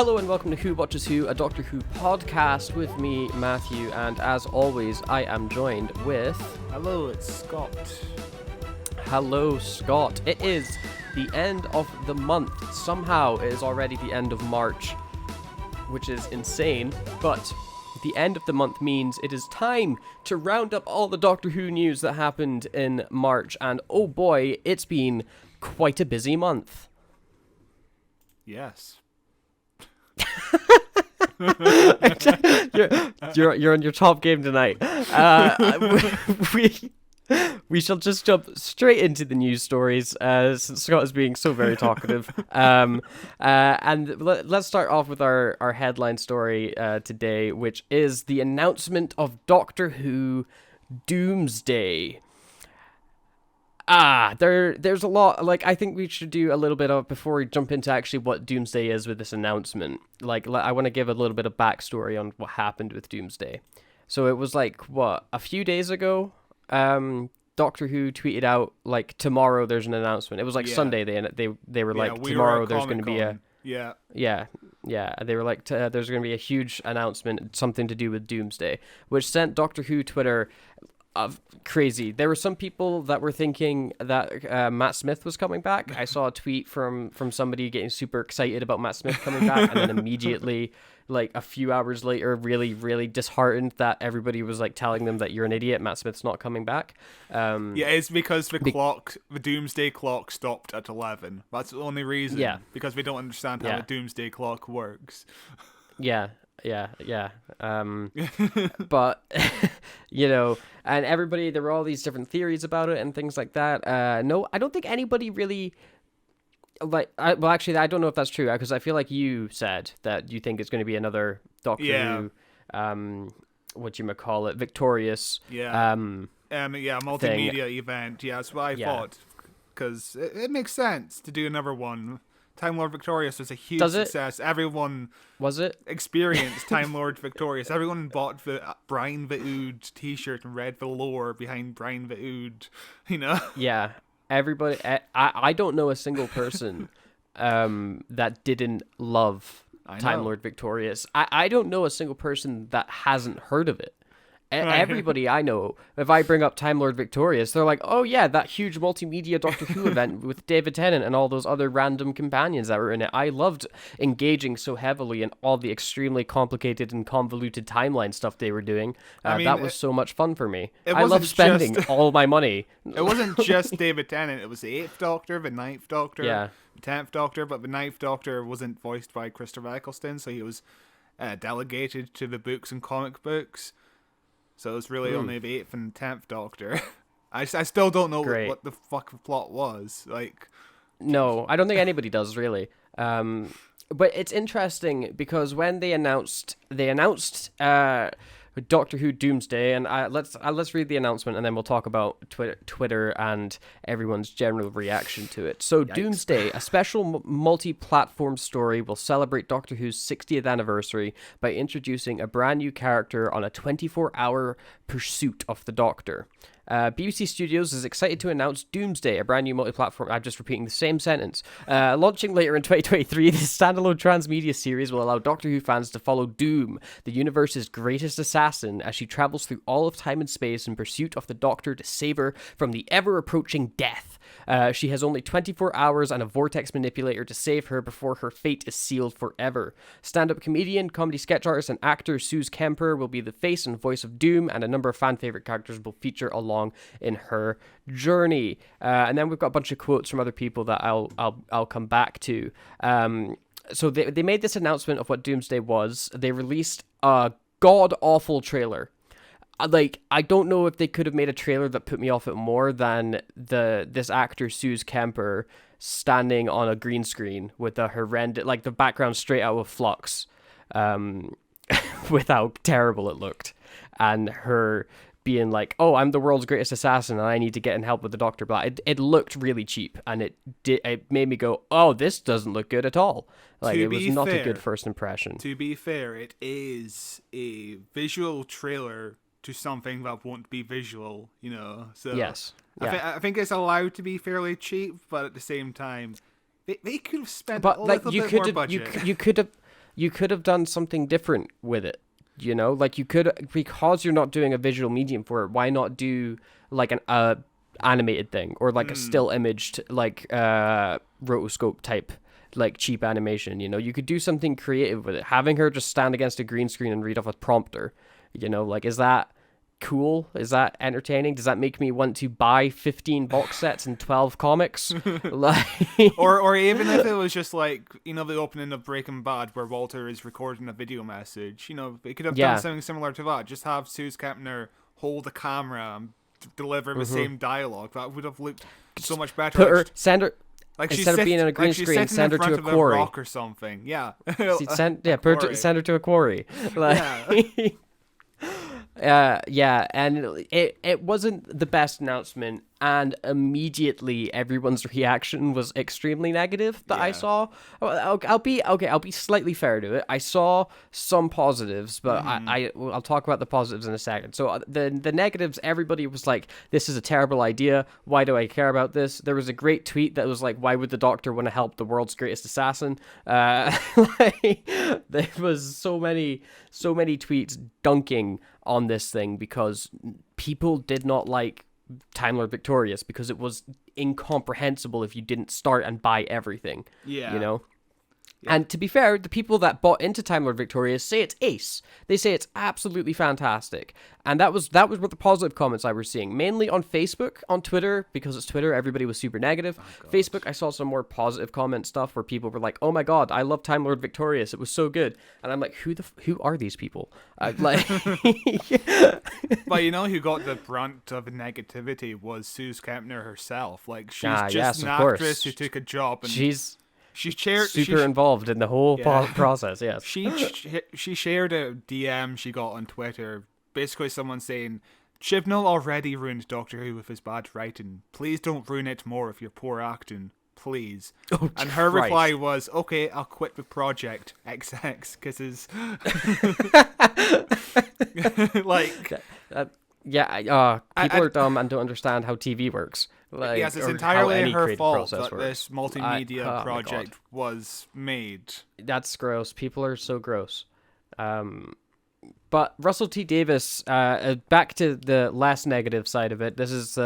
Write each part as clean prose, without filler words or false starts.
Hello and welcome to Who Watches Who, a Doctor Who podcast with me, Matthew, and as always, I am joined with... Hello, it's Scott. Hello, Scott. It is the end of the month. Somehow it is already the end of March, which is insane, but the end of the month means it is time to round up all the Doctor Who news that happened in March, and oh boy, it's been quite a busy month. Yes. You're on your top game tonight. We shall just jump straight into the news stories, since Scott is being so very talkative. And let's start off with our headline story today, which is the announcement of Doctor Who Doomsday. There's a lot, I think we should do a little bit of, before we jump into actually what Doomsday is with this announcement, I want to give a little bit of backstory on what happened with Doomsday. So it was a few days ago, Doctor Who tweeted out, tomorrow there's an announcement. It was Sunday, they were tomorrow there's going to be a... Yeah. They were there's going to be a huge announcement, something to do with Doomsday, which sent Doctor Who Twitter... crazy. There were some people that were thinking that Matt Smith was coming back. I saw a tweet from somebody getting super excited about Matt Smith coming back, and then immediately, a few hours later, really, really disheartened that everybody was telling them that you're an idiot, Matt Smith's not coming back. It's because the Doomsday clock stopped at 11. That's the only reason. Yeah. Because we don't understand how the Doomsday clock works. Yeah. But and everybody, there were all these different theories about it and things like that. No, I don't think anybody really actually, I don't know if that's true, because I feel like you said that you think it's going to be another Doctor Who, Victorious. Multimedia event. Yeah, that's what I thought, because it makes sense to do another one. Time Lord Victorious was a huge success. Everyone experienced Time Lord Victorious. Everyone bought the Brian the Ood t-shirt and read the lore behind Brian the Ood, Yeah, everybody. I don't know a single person that didn't love Time Lord Victorious. I don't know a single person that hasn't heard of it. Everybody I know, if I bring up Time Lord Victorious, they're like, oh yeah, that huge multimedia Doctor Who event with David Tennant and all those other random companions that were in it. I loved engaging so heavily in all the extremely complicated and convoluted timeline stuff they were doing. That was so much fun for me. I love spending all my money. It wasn't just David Tennant, it was the 8th Doctor, the 9th Doctor, the 10th Doctor, but the 9th Doctor wasn't voiced by Christopher Eccleston, so he was delegated to the books and comic books. So it was really only the 8th and 10th Doctor. I still don't know what the fuck the plot was. No, I don't think anybody does, really. But it's interesting because when they announced Doctor Who Doomsday, and let's read the announcement, and then we'll talk about Twitter and everyone's general reaction to it. So, yikes. Doomsday, a special multi-platform story, will celebrate Doctor Who's 60th anniversary by introducing a brand new character on a 24-hour pursuit of the Doctor. BBC Studios is excited to announce Doomsday, a brand new multi-platform... I'm just repeating the same sentence. Launching later in 2023, this standalone transmedia series will allow Doctor Who fans to follow Doom, the universe's greatest assassin, as she travels through all of time and space in pursuit of the Doctor to save her from the ever-approaching death. She has only 24 hours and a vortex manipulator to save her before her fate is sealed forever. Stand-up comedian, comedy sketch artist, and actor Suze Kemper will be the face and voice of Doom, and a number of fan-favorite characters will feature along in her journey. And then we've got a bunch of quotes from other people that I'll come back to. So they made this announcement of what Doomsday was. They released a god-awful trailer. I don't know if they could have made a trailer that put me off it more than this actor Suze Kemper standing on a green screen with a horrendous, the background straight out of Flux, with how terrible it looked, and her being like, oh, I'm the world's greatest assassin and I need to get in help with the Doctor. But it looked really cheap, and it made me go, oh, this doesn't look good at all. It was not a good first impression. To be fair, it is a visual trailer to something that won't be visual, So yes, I think it's allowed to be fairly cheap, but at the same time, they could have spent a little bit more budget. You could have you could have done something different with it. You know, like you could, because you're not doing a visual medium for it, why not do like an animated thing, or like a still imaged like rotoscope type like cheap animation? You know, you could do something creative with it. Having her just stand against a green screen and read off a prompter, you know, like, is that cool? Is that entertaining? Does that make me want to buy 15 box sets and 12 comics? Like, or even if it was just like, you know, the opening of Breaking Bad where Walter is recording a video message, you know, they could have done something similar to that. Just have Suze Kempner hold the camera and deliver the same dialogue. That would have looked so much better. Put her, send her, like instead of being in a green screen, send her to a quarry. Rock or something. Yeah. Send her to a quarry. Like, and it wasn't the best announcement, and immediately everyone's reaction was extremely negative that I saw. I'll be slightly fair to it. I saw some positives, but I'll talk about the positives in a second. So the negatives, everybody was like, this is a terrible idea. Why do I care about this? There was a great tweet that was like, why would the Doctor want to help the world's greatest assassin? Like, there was so many tweets dunking on this thing because people did not like Time Lord Victorious because it was incomprehensible if you didn't start and buy everything. You know? Yeah. And to be fair, the people that bought into Time Lord Victorious say it's ace. They say it's absolutely fantastic. And that was what the positive comments I was seeing. Mainly on Facebook. On Twitter, because it's Twitter, everybody was super negative. Facebook, I saw some more positive comment stuff where people were like, oh my god, I love Time Lord Victorious. It was so good. And I'm like, who are these people? Like, but you know who got the brunt of negativity was Suze Kempner herself. Like, she's just an actress who took a job, and she's super involved in the whole process. Yes, she shared a DM she got on Twitter, basically someone saying, Chibnall already ruined Doctor Who with his bad writing. Please don't ruin it more with your poor acting, please. And her reply was, okay, I'll quit the project XX, kisses. Like, people are dumb and don't understand how TV works. Like, yes, it's entirely her fault that this multimedia project was made. That's gross. People are so gross. But Russell T. Davis, back to the less negative side of it, this is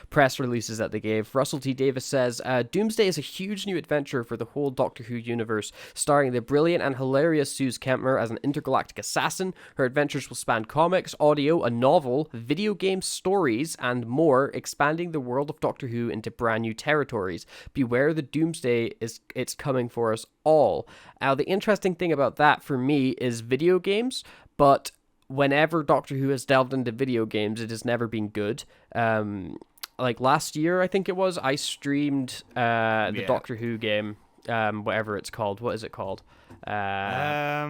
press releases that they gave. Russell T. Davis says, Doomsday is a huge new adventure for the whole Doctor Who universe, starring the brilliant and hilarious Suze Kempner as an intergalactic assassin. Her adventures will span comics, audio, a novel, video games, stories, and more, expanding the world of Doctor Who into brand new territories. Beware the Doomsday, it's coming for us all. Now, the interesting thing about that for me is video games, but whenever Doctor Who has delved into video games, it has never been good. Like last year, I think it was, I streamed the Doctor Who game, whatever it's called. What is it called? Oh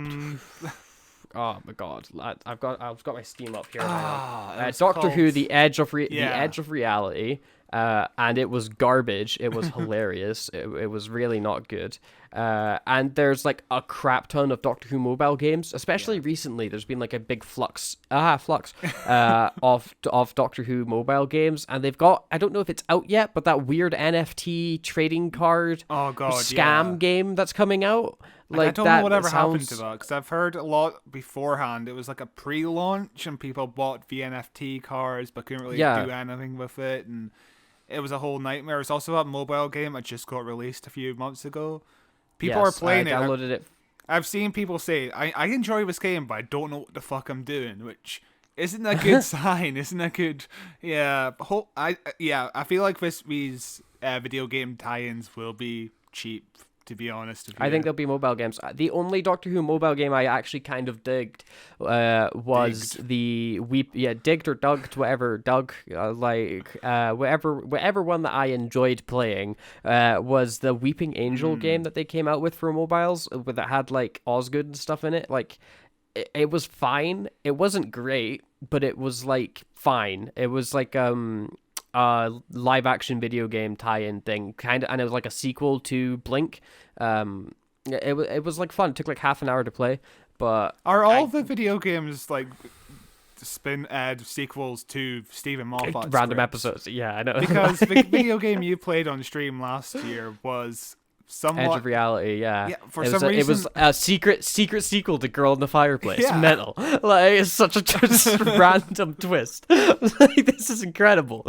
my god, I've got my Steam up here. Doctor Who: The Edge of Reality. And it was garbage. It was hilarious. It was really not good. And there's like a crap ton of Doctor Who mobile games, especially recently. There's been like a big flux of Doctor Who mobile games, and they've got, I don't know if it's out yet, but that weird NFT trading card scam game that's coming out. Like, I don't know whatever happened to that, because I've heard a lot beforehand. It was like a pre-launch, and people bought the NFT cards, but couldn't really do anything with it, and it was a whole nightmare. It's also that mobile game that just got released a few months ago. People are playing it. I downloaded it. I've seen people say, I enjoy this game, but I don't know what the fuck I'm doing, which isn't a good sign. Isn't a good... I feel like these video game tie-ins will be cheap, to be honest. I think there'll be mobile games. The only Doctor Who mobile game I actually kind of digged was digged or dugged, whatever, whatever one that I enjoyed playing was the Weeping Angel game that they came out with for mobiles that had like Osgood and stuff in it. Like, it was fine. It wasn't great, but it was like fine. It was like live action video game tie-in thing, kind of, and it was like a sequel to Blink. It was like fun. It took like half an hour to play. But are all the video games like sequels to Stephen Moffat random episodes? Yeah, I know. Because the video game you played on stream last year was somewhat Edge of Reality, yeah. Yeah, for it some was reason it was a secret sequel to Girl in the Fireplace. Yeah. Mental. Like, it's such a just random twist. Like, this is incredible.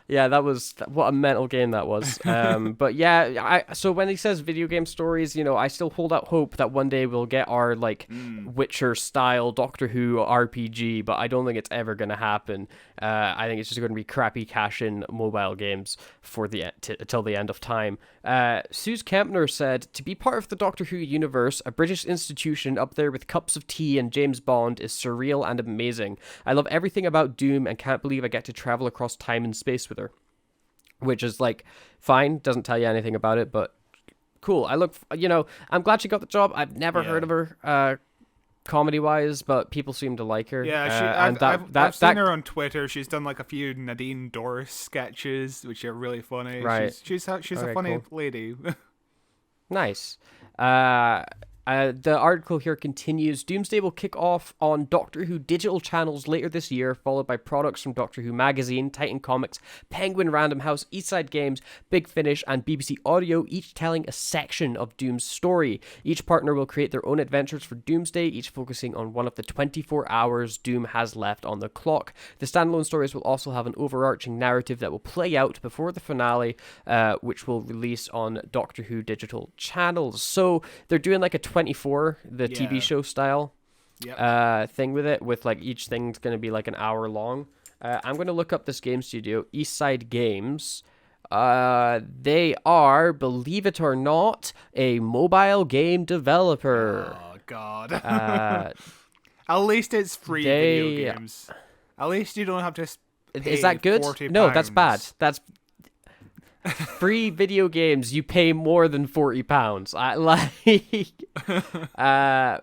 Yeah, that was what a mental game that was. But yeah, so when he says video game stories, I still hold out hope that one day we'll get our like Witcher style Doctor Who RPG, but I don't think it's ever gonna happen. I think it's just going to be crappy cash-in mobile games for till the end of time. Suze Kempner said, "To be part of the Doctor Who universe, a British institution up there with cups of tea and James Bond, is surreal and amazing. I love everything about Doom and can't believe I get to travel across time and space with her." Which is like fine, doesn't tell you anything about it, but cool. I'm glad she got the job. I've never heard of her comedy wise, but people seem to like her. Yeah, I've seen her on Twitter. She's done like a few Nadine Dorris sketches, which are really funny. Right. She's a funny lady. Nice. The article here continues. Doomsday will kick off on Doctor Who digital channels later this year, followed by products from Doctor Who Magazine, Titan Comics, Penguin Random House, Eastside Games, Big Finish, and BBC Audio, each telling a section of Doom's story. Each partner will create their own adventures for Doomsday, each focusing on one of the 24 hours Doom has left on the clock. The standalone stories will also have an overarching narrative that will play out before the finale, which will release on Doctor Who digital channels. So they're doing like a 24, the TV show style thing with it, with like each thing's going to be like an hour long. I'm going to look up this game studio, Eastside Games. They are, believe it or not, a mobile game developer. Oh, God. At least it's free video games. At least you don't have to pay Is that good? £40. No, that's bad. That's free video games. You pay more than £40.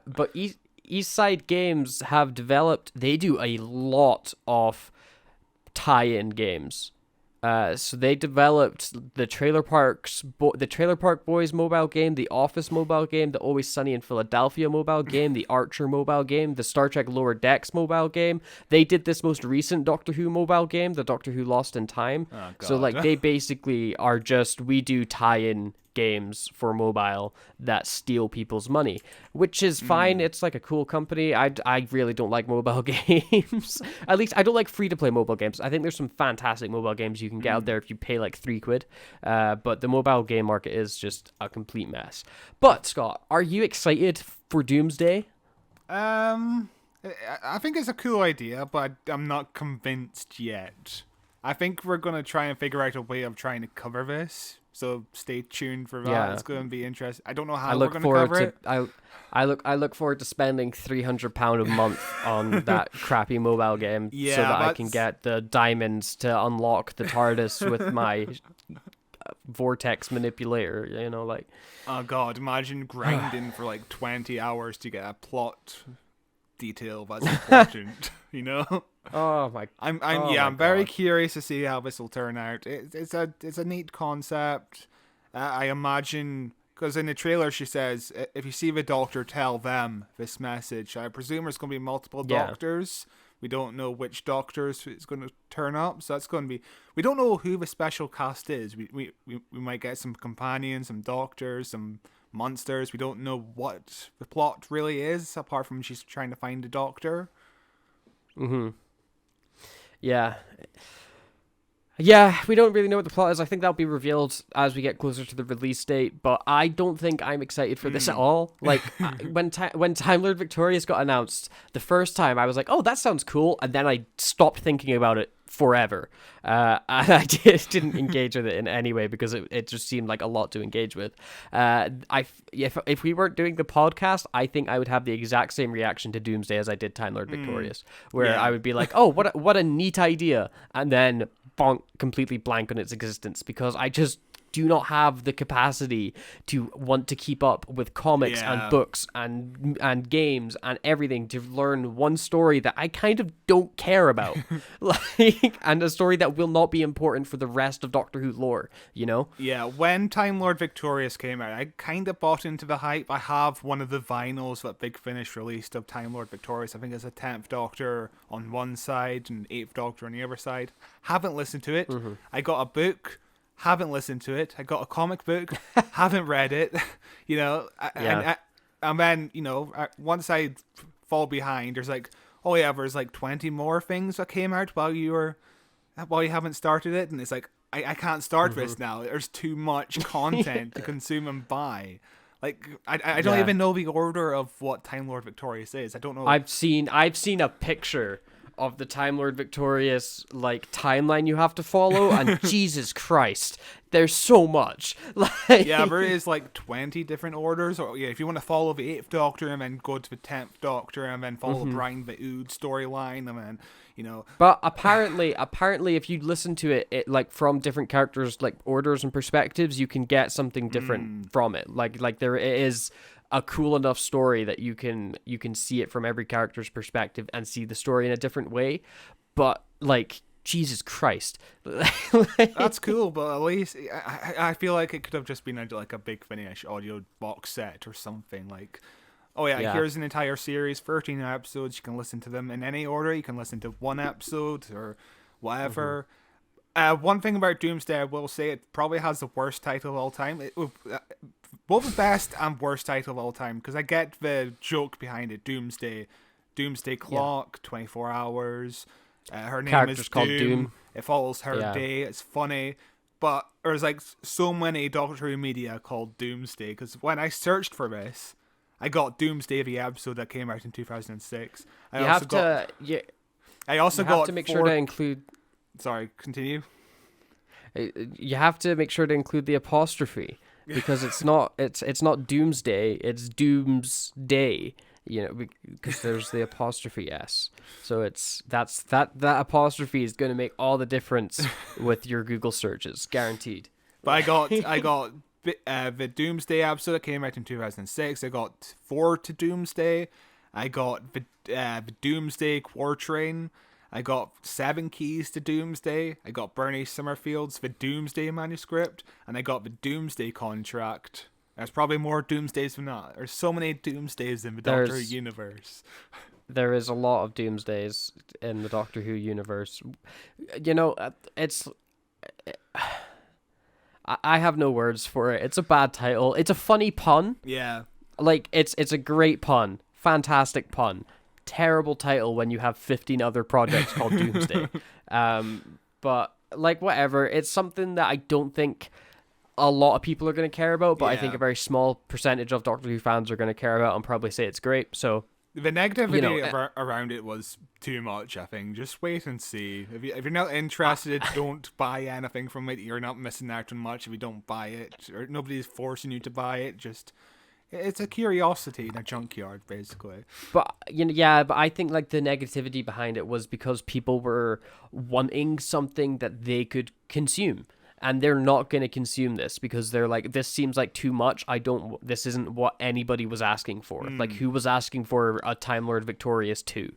But Eastside Games have developed. They do a lot of tie-in games. So they developed the Trailer Park Boys mobile game, the Office mobile game, the Always Sunny in Philadelphia mobile game, the Archer mobile game, the Star Trek Lower Decks mobile game. They did this most recent Doctor Who mobile game, the Doctor Who Lost in Time. Oh, God. So like they basically are just, we do tie-in games for mobile that steal people's money, which is fine. It's like a cool company. I really don't like mobile games. At least I don't like free-to-play mobile games. I think there's some fantastic mobile games you can get out there if you pay like £3. But the mobile game market is just a complete mess. But Scott, are you excited for Doomsday? I think it's a cool idea, but I'm not convinced yet. I think we're going to try and figure out a way of trying to cover this. So stay tuned for that. Yeah. It's going to be interesting. I don't know how we're going to cover it. I look forward to spending £300 a month on that crappy mobile game so that I can get the diamonds to unlock the TARDIS with my vortex manipulator. Like. Oh God! Imagine grinding for like 20 hours to get a plot detail that's important. Oh my! I'm very curious to see how this will turn out. It's a neat concept. I imagine, because in the trailer she says, if you see the Doctor, tell them this message. I presume there's going to be multiple Doctors. We don't know which Doctors is going to turn up, so that's going to be. We don't know who the special cast is. We might get some companions, some Doctors, some monsters. We don't know what the plot really is, apart from she's trying to find a Doctor. Mm-hmm. Yeah, we don't really know what the plot is. I think that'll be revealed as we get closer to the release date, but I don't think I'm excited for this at all. Like, when Time Lord Victorious got announced, the first time I was like, oh, that sounds cool, and then I stopped thinking about it forever. And I didn't engage with it in any way because it just seemed like a lot to engage with. If we weren't doing the podcast, I think I would have the exact same reaction to Doomsday as I did Time Lord Victorious, where I would be like, oh, what a neat idea, and then completely blank on its existence because I just do not have the capacity to want to keep up with comics and books and games and everything to learn one story that I kind of don't care about, and a story that will not be important for the rest of Doctor Who lore. Yeah, when Time Lord Victorious came out, I kind of bought into the hype. I have one of the vinyls that Big Finish released of Time Lord Victorious. I think it's a 10th Doctor on one side and 8th Doctor on the other side. Haven't listened to it. I got a book. haven't listened to it. I got a comic book, haven't read it. And then once I fall behind, there's like, oh yeah, there's like 20 more things that came out while you haven't started it, and it's like I can't start this now. There's too much content to consume and buy. Like I don't even know the order of what Time Lord Victorious is. I don't know. I've seen a picture of the Time Lord Victorious like timeline you have to follow, and Jesus Christ, there's so much. Yeah, there is like 20 different orders, or if you want to follow the 8th Doctor and then go to the 10th Doctor and then follow Brian the Ood storyline, and then But apparently, if you listen to it like from different characters, like orders and perspectives, you can get something different from it. Like there is a cool enough story that you can see it from every character's perspective and see the story in a different way. But like, Jesus Christ. That's cool, but at least I feel like it could have just been like a big finish audio box set or something. Like, oh yeah, here's an entire series, 13 episodes, you can listen to them in any order. You can listen to one episode or whatever. One thing about Doomsday, I will say, it probably has the worst title of all time. Both the best and worst title of all time, because I get the joke behind it. Doomsday Clock, 24 hours. Her name Character's is called Doom. Doom. It follows her day. It's funny. But there's like so many Doctor Who media called Doomsday, because when I searched for this, I got Doomsday, the episode that came out in 2006. I also got to make sure to include... Sorry, continue. You have to make sure to include the apostrophe, because it's not Doomsday, it's Doomsday, because there's the apostrophe S. So that apostrophe is going to make all the difference with your Google searches, guaranteed. But I got the Doomsday episode that came out in 2006. I got 4 to Doomsday. I got the Doomsday Quatrain. I got 7 keys to Doomsday. I got Bernie Summerfield's The Doomsday manuscript, and I got the Doomsday contract. There's probably more Doomsdays than that. There's so many Doomsdays in the Doctor Who universe. There is a lot of Doomsdays in the Doctor Who universe. I have no words for it. It's a bad title. It's a funny pun. Yeah. Like, it's a great pun. Fantastic pun. Terrible title when you have 15 other projects called Doomsday. But like, whatever, it's something that I don't think a lot of people are going to care about, but I think a very small percentage of Doctor Who fans are going to care about and probably say it's great. So the negativity around it was too much, I think. Just wait and see. If you're not interested, don't buy anything from it. You're not missing out on much if you don't buy it, or nobody's forcing you to buy it. Just, it's a curiosity in a junkyard, basically. But but I think like the negativity behind it was because people were wanting something that they could consume, and they're not going to consume this because they're like, this seems like too much. This isn't what anybody was asking for. Like, who was asking for a Time Lord Victorious 2?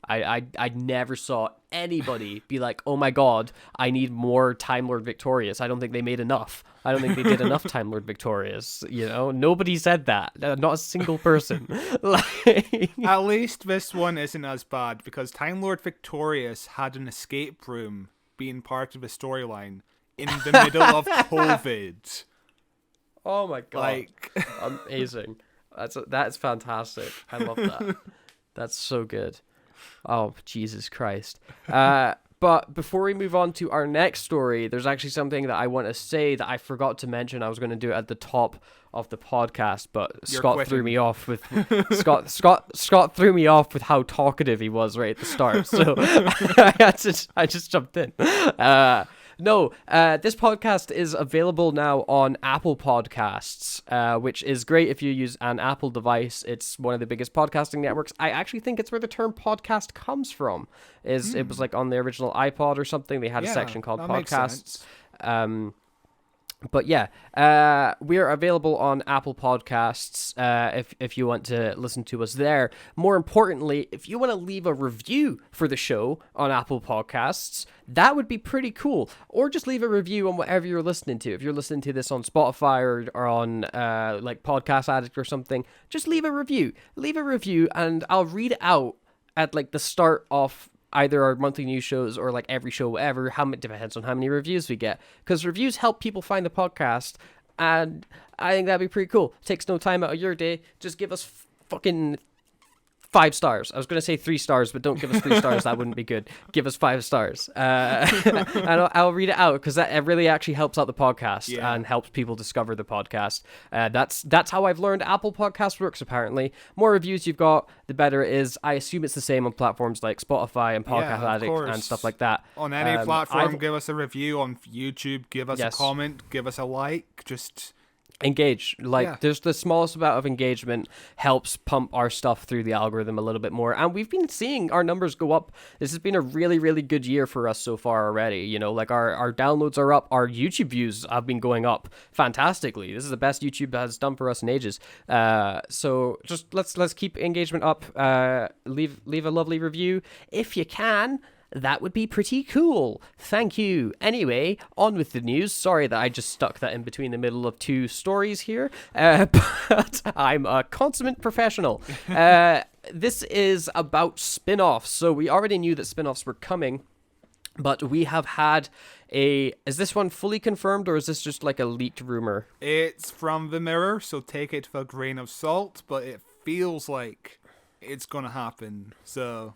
I never saw anybody be like, oh my god, I need more Time Lord Victorious. I don't think they made enough. I don't think they did enough Time Lord Victorious. Nobody said that. Not a single person. At least this one isn't as bad, because Time Lord Victorious had an escape room being part of the storyline in the middle of COVID. Oh my god. Amazing. That's fantastic. I love that. That's so good. Oh, Jesus Christ. But before we move on to our next story, there's actually something that I want to say that I forgot to mention. I was going to do it at the top of the podcast, but Scott threw me off with Scott threw me off with how talkative he was right at the start. So I just jumped in. This podcast is available now on Apple Podcasts, which is great if you use an Apple device. It's one of the biggest podcasting networks. I actually think it's where the term podcast comes from. It was like on the original iPod or something. They had a section called podcasts. But yeah, we are available on Apple Podcasts if you want to listen to us there. More importantly, if you want to leave a review for the show on Apple Podcasts, that would be pretty cool. Or just leave a review on whatever you're listening to. If you're listening to this on Spotify or on like Podcast Addict or something, just leave a review. Leave a review and I'll read it out at like the start of either our monthly news shows or like every show ever. Depends on how many reviews we get, because reviews help people find the podcast, and I think that'd be pretty cool. Takes no time out of your day. Just give us fucking 5 stars. I was going to say 3 stars, but don't give us 3 stars. That wouldn't be good. Give us 5 stars. And I'll read it out, because that really actually helps out the podcast and helps people discover the podcast. That's how I've learned Apple Podcast works, apparently. More reviews you've got, the better it is. I assume it's the same on platforms like Spotify and Podcast Addict and stuff like that. On any platform, give us a review. On YouTube, give us a comment. Give us a like. Just... engage. There's the smallest amount of engagement helps pump our stuff through the algorithm a little bit more, and we've been seeing our numbers go up. This has been a really, really good year for us so far already. You know, like our downloads are up, our YouTube views have been going up fantastically. This is the best YouTube has done for us in ages. So just let's keep engagement up. Leave a lovely review if you can. That would be pretty cool. Thank you. Anyway, on with the news. Sorry that I just stuck that in between the middle of 2 stories here, but I'm a consummate professional. This is about spin-offs. So we already knew that spin-offs were coming, but we have had is this one fully confirmed, or is this just like a leaked rumor? It's from the Mirror, so take it with a grain of salt, but it feels like it's gonna happen, so...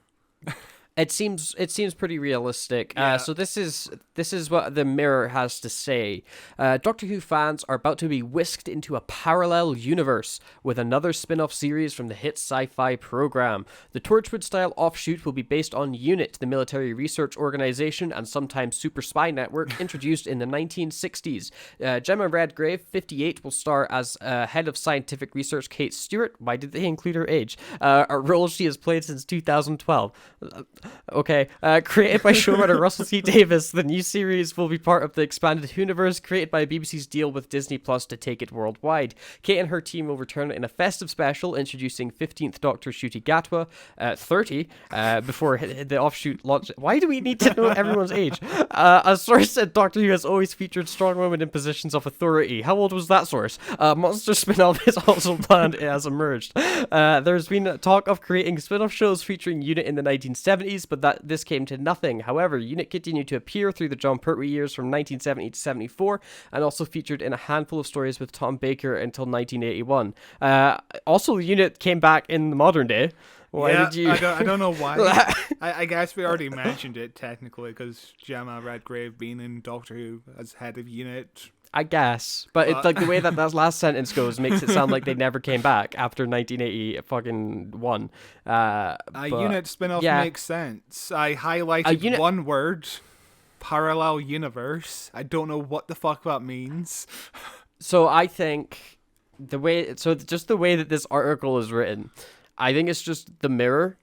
It seems pretty realistic. So this is what the Mirror has to say. Doctor Who fans are about to be whisked into a parallel universe with another spin-off series from the hit sci-fi program. The Torchwood-style offshoot will be based on UNIT, the military research organization and sometimes super spy network introduced in the 1960s. Gemma Redgrave, 58, will star as head of scientific research Kate Stewart. Why did they include her age? A role she has played since 2012. Okay. Created by showrunner Russell T Davis, the new series will be part of the expanded Whoniverse created by BBC's deal with Disney Plus to take it worldwide. Kate and her team will return in a festive special introducing 15th Doctor Ncuti Gatwa, 30, before the offshoot launch. Why do we need to know everyone's age? A source said Doctor Who has always featured strong women in positions of authority. How old was that source? Monster spin-off is also planned. It has emerged. There's been talk of creating spin-off shows featuring UNIT in the 1970s, but this came to nothing. However, UNIT continued to appear through the John Pertwee years from 1970 to 74, and also featured in a handful of stories with Tom Baker until 1981. Also, UNIT came back in the modern day. Why did you? I don't know why. I guess we already mentioned it technically, because Gemma Redgrave being in Doctor Who as head of UNIT. I guess, but it's like the way that last sentence goes makes it sound like they never came back after 1980 fucking one. A UNIT spin-off makes sense. I highlighted one word, parallel universe. I don't know what the fuck that means. So I think just the way that this article is written, I think it's just the Mirror.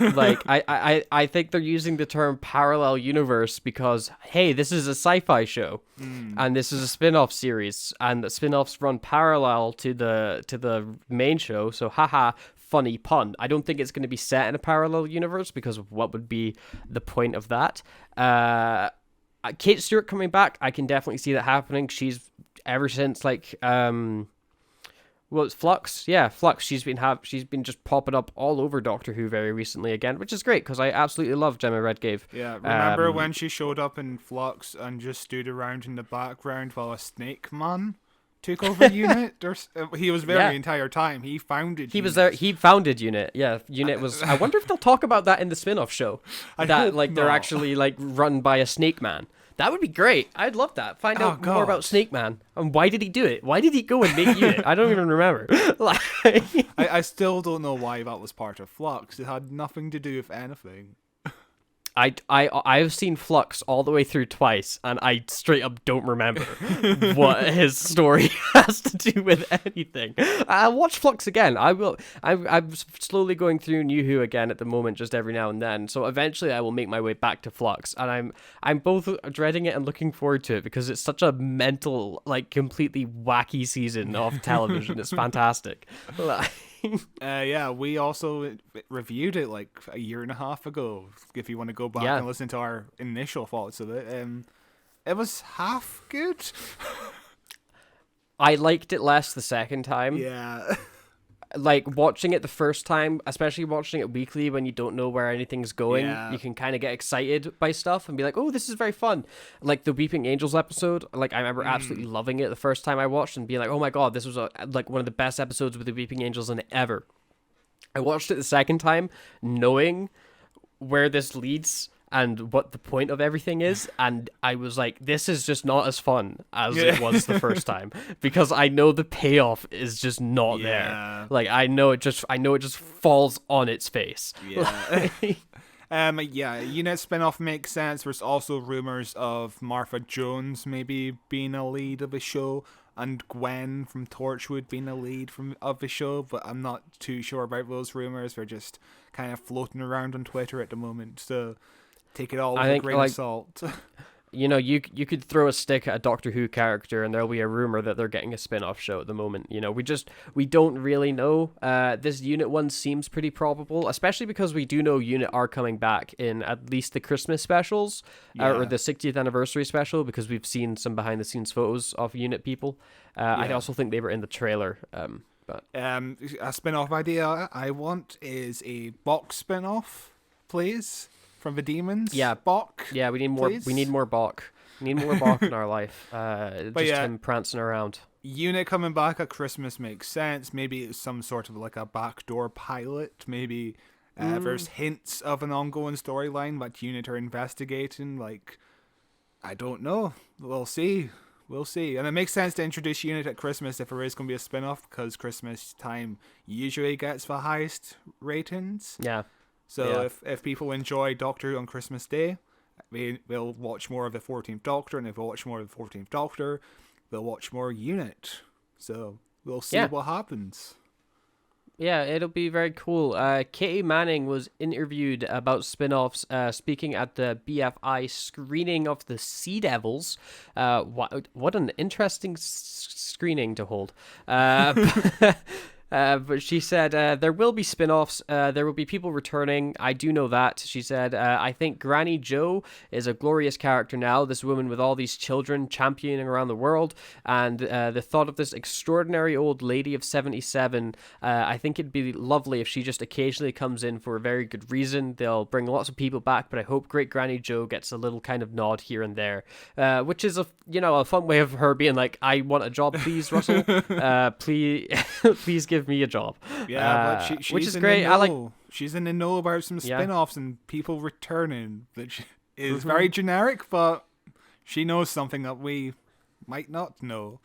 Like I think they're using the term parallel universe because, hey, this is a sci-fi show and this is a spin-off series, and the spin-offs run parallel to the main show, so haha, funny pun. I don't think it's going to be set in a parallel universe, because what would be the point of that? Kate Stewart coming back, I can definitely see that happening. She's ever since it's Flux. Yeah, Flux. She's been just popping up all over Doctor Who very recently again, which is great because I absolutely love Gemma Redgrave. Yeah, remember when she showed up in Flux and just stood around in the background while a snake man took over UNIT? He was there the entire time. He founded. He was there. He founded UNIT. Yeah, UNIT was. I wonder if they'll talk about that in the spin-off show. They're actually run by a snake man. That would be great. I'd love that. Find out more about Snake Man. And why did he do it? Why did he go and make UNIT? I don't even remember. I still don't know why that was part of Flux. It had nothing to do with anything. I've seen Flux all the way through twice, and I straight up don't remember what his story has to do with anything. I'll watch Flux again. I will. I'm slowly going through New Who again at the moment, just every now and then. So eventually, I will make my way back to Flux, and I'm both dreading it and looking forward to it because it's such a mental, completely wacky season of television. It's fantastic. We also reviewed it a year and a half ago. If you want to go back and listen to our initial thoughts of it, it was half good. I liked it less the second time. Yeah. like watching it the first time, especially watching it weekly when you don't know where anything's going, you can kind of get excited by stuff and be like, oh, this is very fun. Like the Weeping Angels episode, like I remember absolutely loving it the first time I watched and being like, oh my god, this was like one of the best episodes with the Weeping Angels in ever. I watched it the second time knowing where this leads and what the point of everything is, and I was like, this is just not as fun as it was the first time, because I know the payoff is just not there. Like I know it just falls on its face. Unit spin-off makes sense. There's also rumors of Martha Jones maybe being a lead of a show, and Gwen from Torchwood being a lead of the show, but I'm not too sure about those rumors. They're just kind of floating around on Twitter at the moment, so take it all with a grain of salt. You know, you could throw a stick at a Doctor Who character and there'll be a rumor that they're getting a spin-off show at the moment. You know, we don't really know. This Unit one seems pretty probable, especially because we do know Unit are coming back in at least the Christmas specials, or the 60th anniversary special, because we've seen some behind-the-scenes photos of Unit people. I also think they were in the trailer. But a spin-off idea I want is a box spin-off, please. From the Demons? Bok? Yeah, we need more. Please? We need more Bok. We need more Bok in our life. Him prancing around. Unit coming back at Christmas makes sense. Maybe it's some sort of like a backdoor pilot. Maybe there's hints of an ongoing storyline that Unit are investigating. Like, I don't know. We'll see. And it makes sense to introduce Unit at Christmas if there is going to be a spin-off, because Christmas time usually gets the highest ratings. Yeah. So if people enjoy Doctor Who on Christmas Day, they'll watch more of the 14th Doctor, and if they watch more of the 14th Doctor, they'll watch more Unit. So we'll see what happens. Yeah, it'll be very cool. Katie Manning was interviewed about spin-offs, speaking at the BFI screening of the Sea Devils. What an interesting screening to hold. But she said there will be spin-offs, there will be people returning. I do know that. She said, I think Granny Jo is a glorious character now, this woman with all these children championing around the world, and the thought of this extraordinary old lady of 77, I think it'd be lovely if she just occasionally comes in for a very good reason. They'll bring lots of people back, but I hope Great Granny Jo gets a little kind of nod here and there, which is a fun way of her being like, I want a job, please, Russell. Please give me a job. Yeah, but she's which is great. She's in the know about some spin-offs and people returning, which is very generic, but she knows something that we might not know.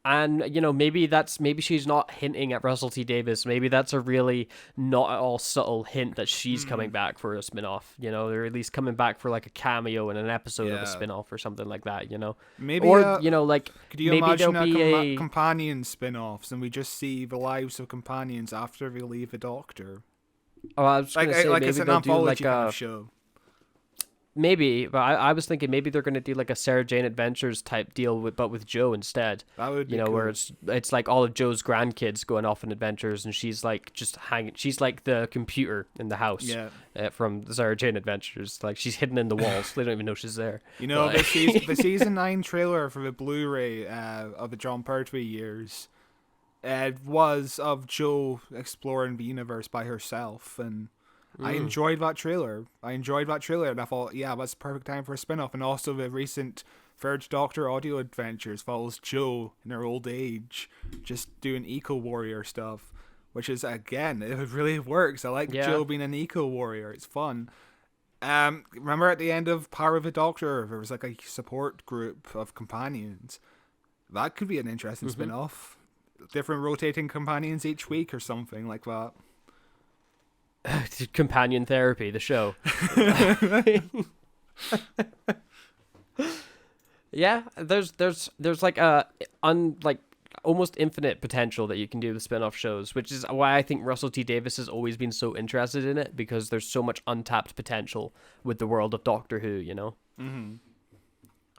And maybe she's not hinting at Russell T Davies. Maybe that's a really not at all subtle hint that she's coming back for a spin-off, or at least coming back for like a cameo in an episode of a spin-off or something like that, Maybe, or could you maybe imagine there'll be a companion spin-offs and we just see the lives of companions after they leave the Doctor? Oh, I was gonna say maybe it's an they'll do anthology like kind a of show. Maybe, but I was thinking maybe they're going to do like a Sarah Jane Adventures type deal with Jo instead. That would be cool. Where it's like all of Jo's grandkids going off on adventures, and she's like just hanging. She's like the computer in the house from the Sarah Jane Adventures. Like she's hidden in the walls. They don't even know she's there. The season 9 trailer for the Blu-ray of the John Pertwee years, was of Jo exploring the universe by herself, and I enjoyed that trailer. And I thought, that's the perfect time for a spin-off. And also the recent Third Doctor audio adventures follows Jo in her old age, just doing eco-warrior stuff, which is, again, it really works. I like Jo being an eco-warrior. It's fun. Remember at the end of Power of the Doctor, there was like a support group of companions. That could be an interesting spin-off. Different rotating companions each week or something like that. Companion Therapy, the show. There's like almost infinite potential that you can do with spin-off shows, which is why I think Russell T Davies has always been so interested in it, because there's so much untapped potential with the world of Doctor Who, In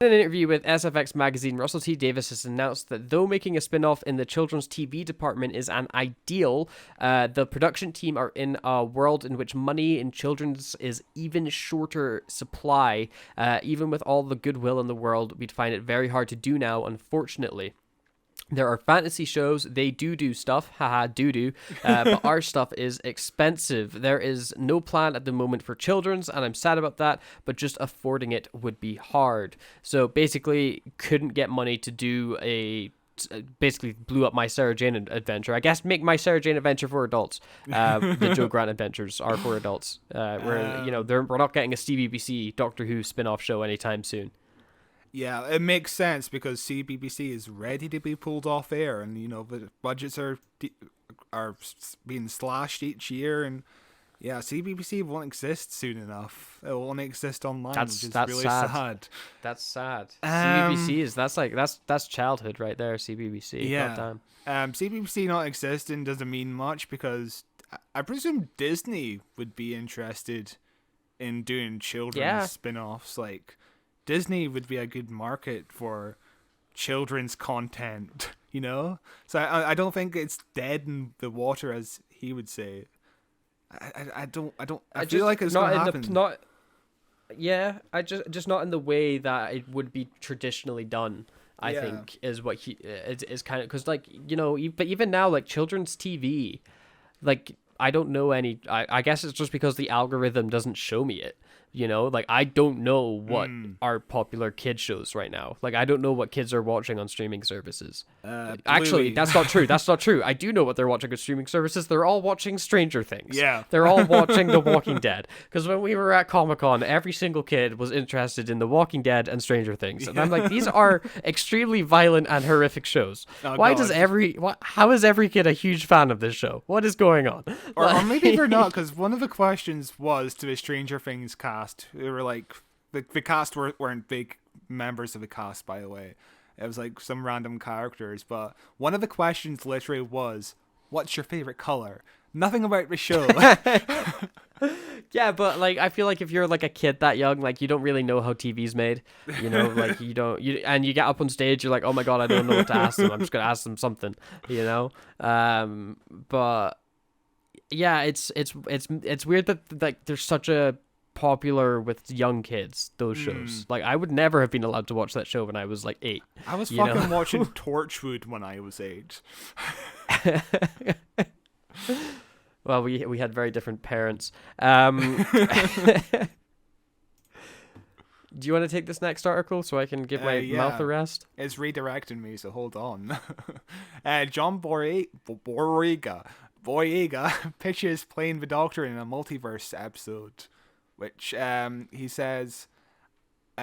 an interview with SFX magazine, Russell T Davies has announced that though making a spin-off in the children's TV department is an ideal, the production team are in a world in which money in children's is even shorter supply. Even with all the goodwill in the world, we'd find it very hard to do now, unfortunately. There are fantasy shows. They do stuff. Haha, do. But our stuff is expensive. There is no plan at the moment for children's, and I'm sad about that, but just affording it would be hard. So basically, couldn't get money to do basically blew up My Sarah Jane Adventure. I guess make My Sarah Jane Adventure for adults. The Joe Grant Adventures are for adults. We're not getting a CBBC Doctor Who spin-off show anytime soon. Yeah, it makes sense because CBBC is ready to be pulled off air, and the budgets are being slashed each year, and yeah, CBBC won't exist soon enough. It will only exist online, which is really sad. That's sad. CBBC is that's childhood right there. CBBC. Yeah. CBBC not existing doesn't mean much because I presume Disney would be interested in doing children's spin-offs. Like, Disney would be a good market for children's content, So I don't think it's dead in the water, as he would say. I feel like it's not happen. Just not in the way that it would be traditionally done. I think is what he is kind of, because but even now, like, children's TV, like, I don't know any. I guess it's just because the algorithm doesn't show me it. Like, I don't know what are popular kid shows right now. Like, I don't know what kids are watching on streaming services. Actually, that's not true. That's not true. I do know what they're watching on streaming services. They're all watching Stranger Things. Yeah. They're all watching The Walking Dead. Because when we were at Comic-Con, every single kid was interested in The Walking Dead and Stranger Things. And I'm like, these are extremely violent and horrific shows. How is every kid a huge fan of this show? What is going on? Or maybe they're not, because one of the questions was to the Stranger Things cast. They were like, the cast weren't big members of the cast, by the way. It was like some random characters, but one of the questions literally was, what's your favorite color? Nothing about the show. Yeah, but like, I feel like if you're like a kid that young, like, you don't really know how TV's made, like, and you get up on stage, you're like, oh my god, I don't know what to ask them. I'm just gonna ask them something, but yeah, it's weird that, like, there's such a popular with young kids, those shows. Like, I would never have been allowed to watch that show when I was like 8. I was fucking watching Torchwood when I was 8. Well, we had very different parents. Do you want to take this next article so I can give my mouth a rest? It's redirecting me, so hold on. John Boyega pitches playing the Doctor in a multiverse episode, which he says,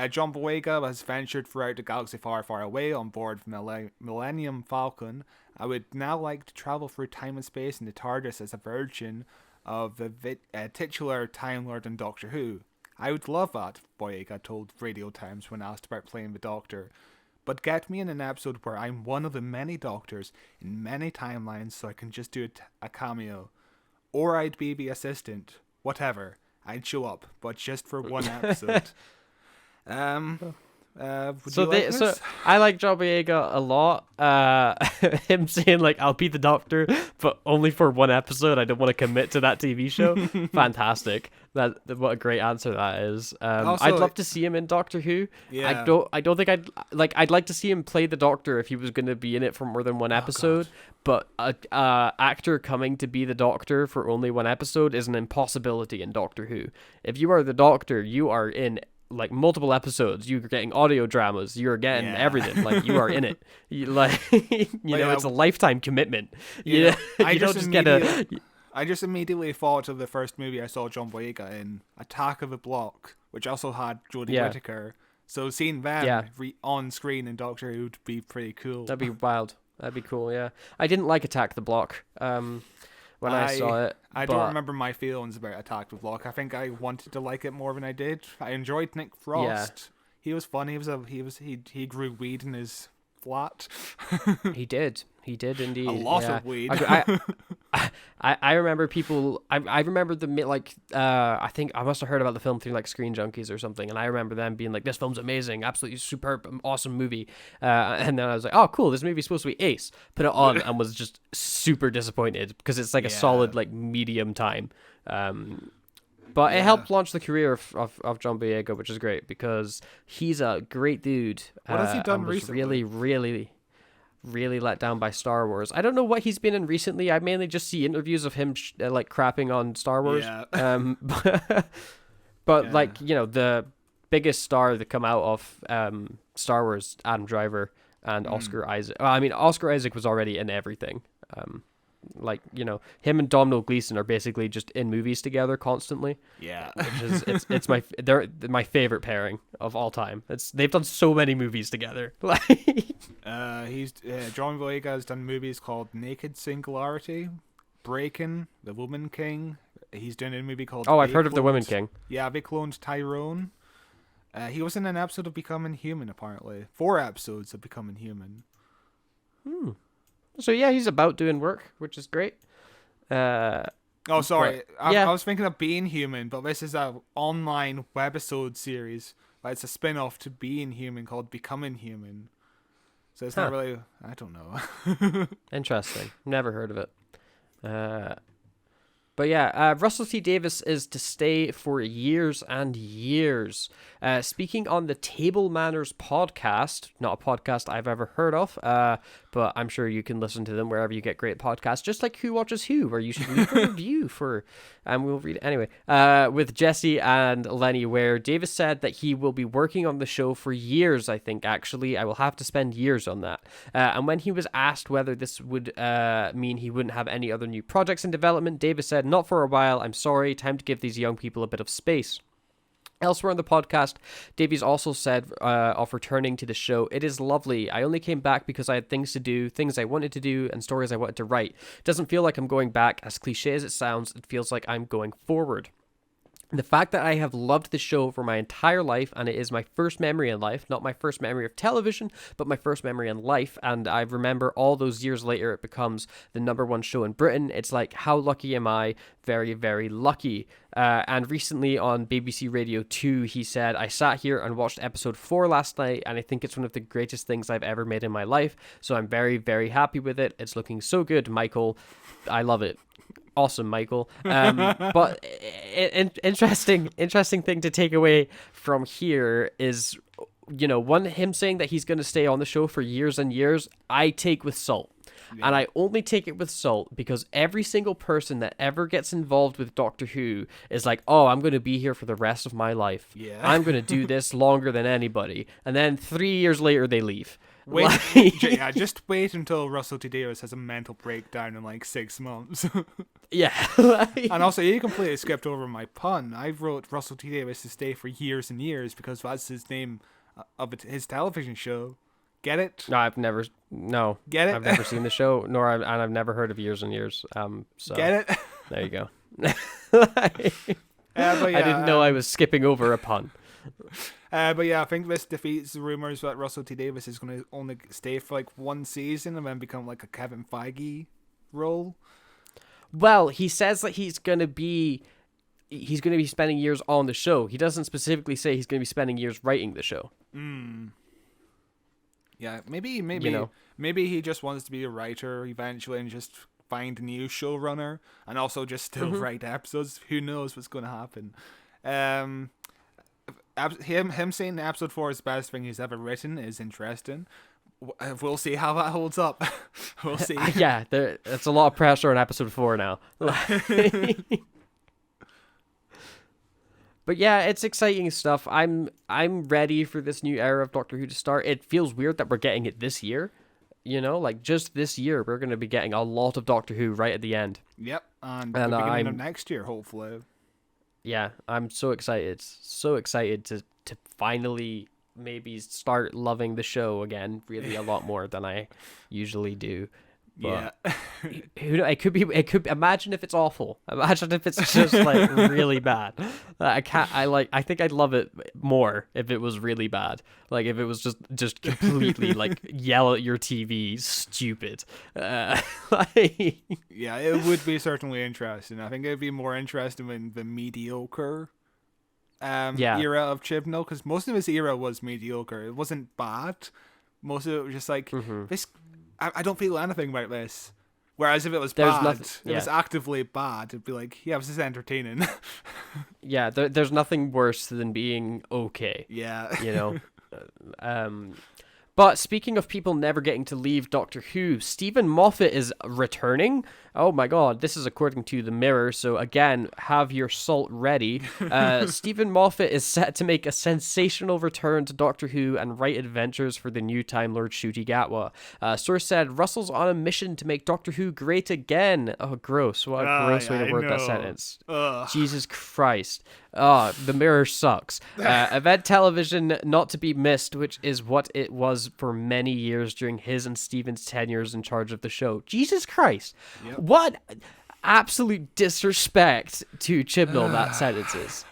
John Boyega has ventured throughout the galaxy far, far away on board the Millennium Falcon. I would now like to travel through time and space in the TARDIS as a version of the titular Time Lord in Doctor Who. I would love that, Boyega told Radio Times when asked about playing the Doctor. But get me in an episode where I'm one of the many Doctors in many timelines so I can just do a cameo. Or I'd be the assistant. Whatever. I'd show up, but just for one episode. So I like John Boyega a lot. Him saying, like, I'll be the Doctor, but only for one episode. I don't want to commit to that TV show. Fantastic. What a great answer that is. Also, I'd love to see him in Doctor Who. Yeah. I don't think I'd like to see him play the Doctor if he was going to be in it for more than one episode. But a actor coming to be the Doctor for only one episode is an impossibility in Doctor Who. If you are the Doctor, you are in, like, multiple episodes. You're getting audio dramas. You're getting everything. Like, you are in it. It's a lifetime commitment. I just immediately thought of the first movie I saw John Boyega in, Attack of the Block, which also had Jodie Whittaker. So seeing them on screen in Doctor Who would be pretty cool. That'd be wild. That'd be cool, yeah. I didn't like Attack the Block when I saw it. I don't remember my feelings about Attack the Block. I think I wanted to like it more than I did. I enjoyed Nick Frost. Yeah. He was funny. He grew weed in his flat. He did indeed. A lot of weed. I remember people. I remember I think I must have heard about the film through, like, Screen Junkies or something, and I remember them being like, "This film's amazing, absolutely superb, awesome movie." And then I was like, "Oh, cool! This movie's supposed to be ace." Put it on and was just super disappointed because it's like a solid, like, medium time. But it helped launch the career of John Boyega, which is great because he's a great dude. What has he done recently? Really, really. really let down by Star Wars. I don't know what he's been in recently. I mainly just see interviews of him like crapping on Star Wars. Yeah. But Yeah. like, you know, the biggest star that come out of Star Wars, Adam Driver and Oscar Isaac. Well, I mean, Oscar Isaac was already in everything. Like, you know, him and Domhnall Gleeson are basically just in movies together constantly. Yeah. Which is they're my favorite pairing of all time. They've done so many movies together. Like John Boyega has done movies called Naked Singularity, Breaking, The Woman King. He's doing a movie called I've heard of The Woman King. Yeah, they cloned Tyrone. He was in an episode of Becoming Human, apparently. 4 episodes of Becoming Human. So yeah, he's about doing work, which is great. Oh, sorry. I was thinking of Being Human, but this is an online webisode series. But it's a spin-off to Being Human called Becoming Human. So it's not really... I don't know. Interesting. Never heard of it. But yeah, Russell T Davies is to stay for years and years. Speaking on the Table Manners podcast, not a podcast I've ever heard of, but I'm sure you can listen to them wherever you get great podcasts, just like Who Watches Who, where you should leave a review for, and we'll read it anyway. With Jesse and Lenny Ware, Davis said that he will be working on the show for years, I think, actually. I will have to spend years on that. And when he was asked whether this would mean he wouldn't have any other new projects in development, Davis said, "Not for a while, I'm sorry, time to give these young people a bit of space." Elsewhere on the podcast, Davies also said of returning to the show, "It is lovely. I only came back because I had things to do, things I wanted to do, and stories I wanted to write. It doesn't feel like I'm going back. As cliche as it sounds, it feels like I'm going forward. The fact that I have loved the show for my entire life, and it is my first memory in life, not my first memory of television, but my first memory in life, and I remember all those years later it becomes the #1 show in Britain. It's like, how lucky am I? Very, very lucky." And recently on BBC Radio 2, he said, "I sat here and watched episode 4 last night, and I think it's one of the greatest things I've ever made in my life, so I'm very, very happy with it. It's looking so good, Michael. I love it." Awesome, Michael. But interesting thing to take away from here is, you know, him saying that he's going to stay on the show for years and years, I take with salt. Yeah. And I only take it with salt because every single person that ever gets involved with Doctor Who is like, "Oh, I'm going to be here for the rest of my life. Yeah. I'm going to do this longer than anybody." And then 3 years later, they leave. Just wait until Russell T Davies has a mental breakdown in like 6 months. Yeah. And also, you completely skipped over my pun. I wrote Russell T Davies to stay for years and years because that's his name of his television show. Get it? No, I've never seen the show, I've never heard of Years and Years. So get it? There you go. But yeah, I didn't know I was skipping over a pun. But yeah, I think this defeats the rumors that Russell T Davies is going to only stay for like 1 season and then become like a Kevin Feige role. Well, he says that he's going to be spending years on the show. He doesn't specifically say he's going to be spending years writing the show. Yeah, maybe you know? Maybe he just wants to be a writer eventually and just find a new showrunner and also just still write episodes. Who knows what's going to happen? Him saying episode 4 is the best thing he's ever written is interesting. We'll see how that holds up. We'll see. Yeah, it's a lot of pressure on episode 4 now. But yeah, it's exciting stuff. I'm ready for this new era of Doctor Who to start. It feels weird that we're getting it this year. You know, like just this year, we're going to be getting a lot of Doctor Who right at the end. Yep, and the beginning of next year, hopefully. Yeah, I'm so excited. So excited to finally maybe start loving the show again, really a lot more than I usually do. But yeah. It could imagine if it's awful. Imagine if it's just like really bad. I think I'd love it more if it was really bad. Like if it was just completely like yell at your TV, stupid. Yeah, it would be certainly interesting. I think it'd be more interesting in the mediocre era of Chibnall, because most of his era was mediocre. It wasn't bad. Most of it was just like this. I don't feel anything about this. Whereas if it was it was actively bad, it'd be like, yeah, this is entertaining. Yeah, there's nothing worse than being okay. Yeah. You know? But speaking of people never getting to leave Doctor Who, Stephen Moffat is returning. Oh my god, this is according to The Mirror, so again, have your salt ready. Stephen Moffat is set to make a sensational return to Doctor Who and write adventures for the new Time Lord Ncuti Gatwa. Source said, Russell's on a mission to make Doctor Who great again. Oh, gross. What a gross way to word that sentence. Jesus Christ. The Mirror sucks. Event television not to be missed, which is what it was for many years during his and Stephen's tenures in charge of the show. Jesus Christ. Yep. What absolute disrespect to Chibnall that sentence is.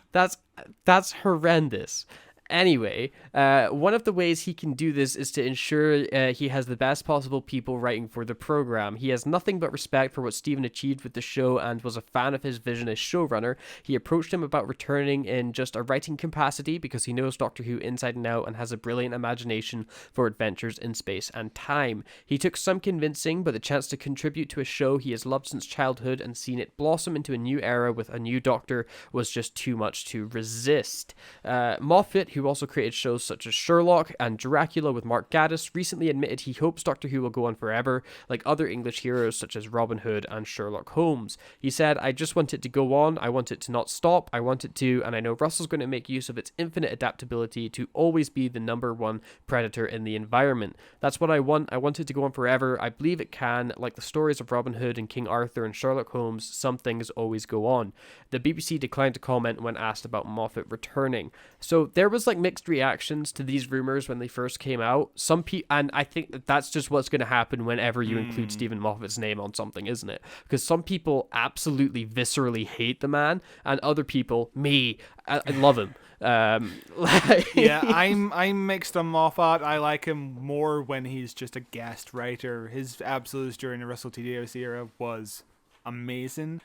That's horrendous. Anyway, one of the ways he can do this is to ensure he has the best possible people writing for the program. He has nothing but respect for what Stephen achieved with the show and was a fan of his vision as showrunner. He approached him about returning in just a writing capacity because he knows Doctor Who inside and out and has a brilliant imagination for adventures in space and time. He took some convincing, but the chance to contribute to a show he has loved since childhood and seen it blossom into a new era with a new Doctor was just too much to resist. Moffat, who also created shows such as Sherlock and Dracula with Mark Gatiss, recently admitted he hopes Doctor Who will go on forever, like other English heroes such as Robin Hood and Sherlock Holmes. He said, I just want it to go on, I want it to not stop, I want it to, and I know Russell's going to make use of its infinite adaptability to always be the number one predator in the environment. That's what I want it to go on forever, I believe it can, like the stories of Robin Hood and King Arthur and Sherlock Holmes, some things always go on. The BBC declined to comment when asked about Moffat returning. So there was like mixed reactions to these rumors when they first came out. Some and I think that's just what's going to happen whenever you include Stephen Moffat's name on something, isn't it? Because some people absolutely viscerally hate the man, and other people, I love him. Yeah, I'm mixed on Moffat. I like him more when he's just a guest writer. His absolutes during the Russell T Davies era was amazing.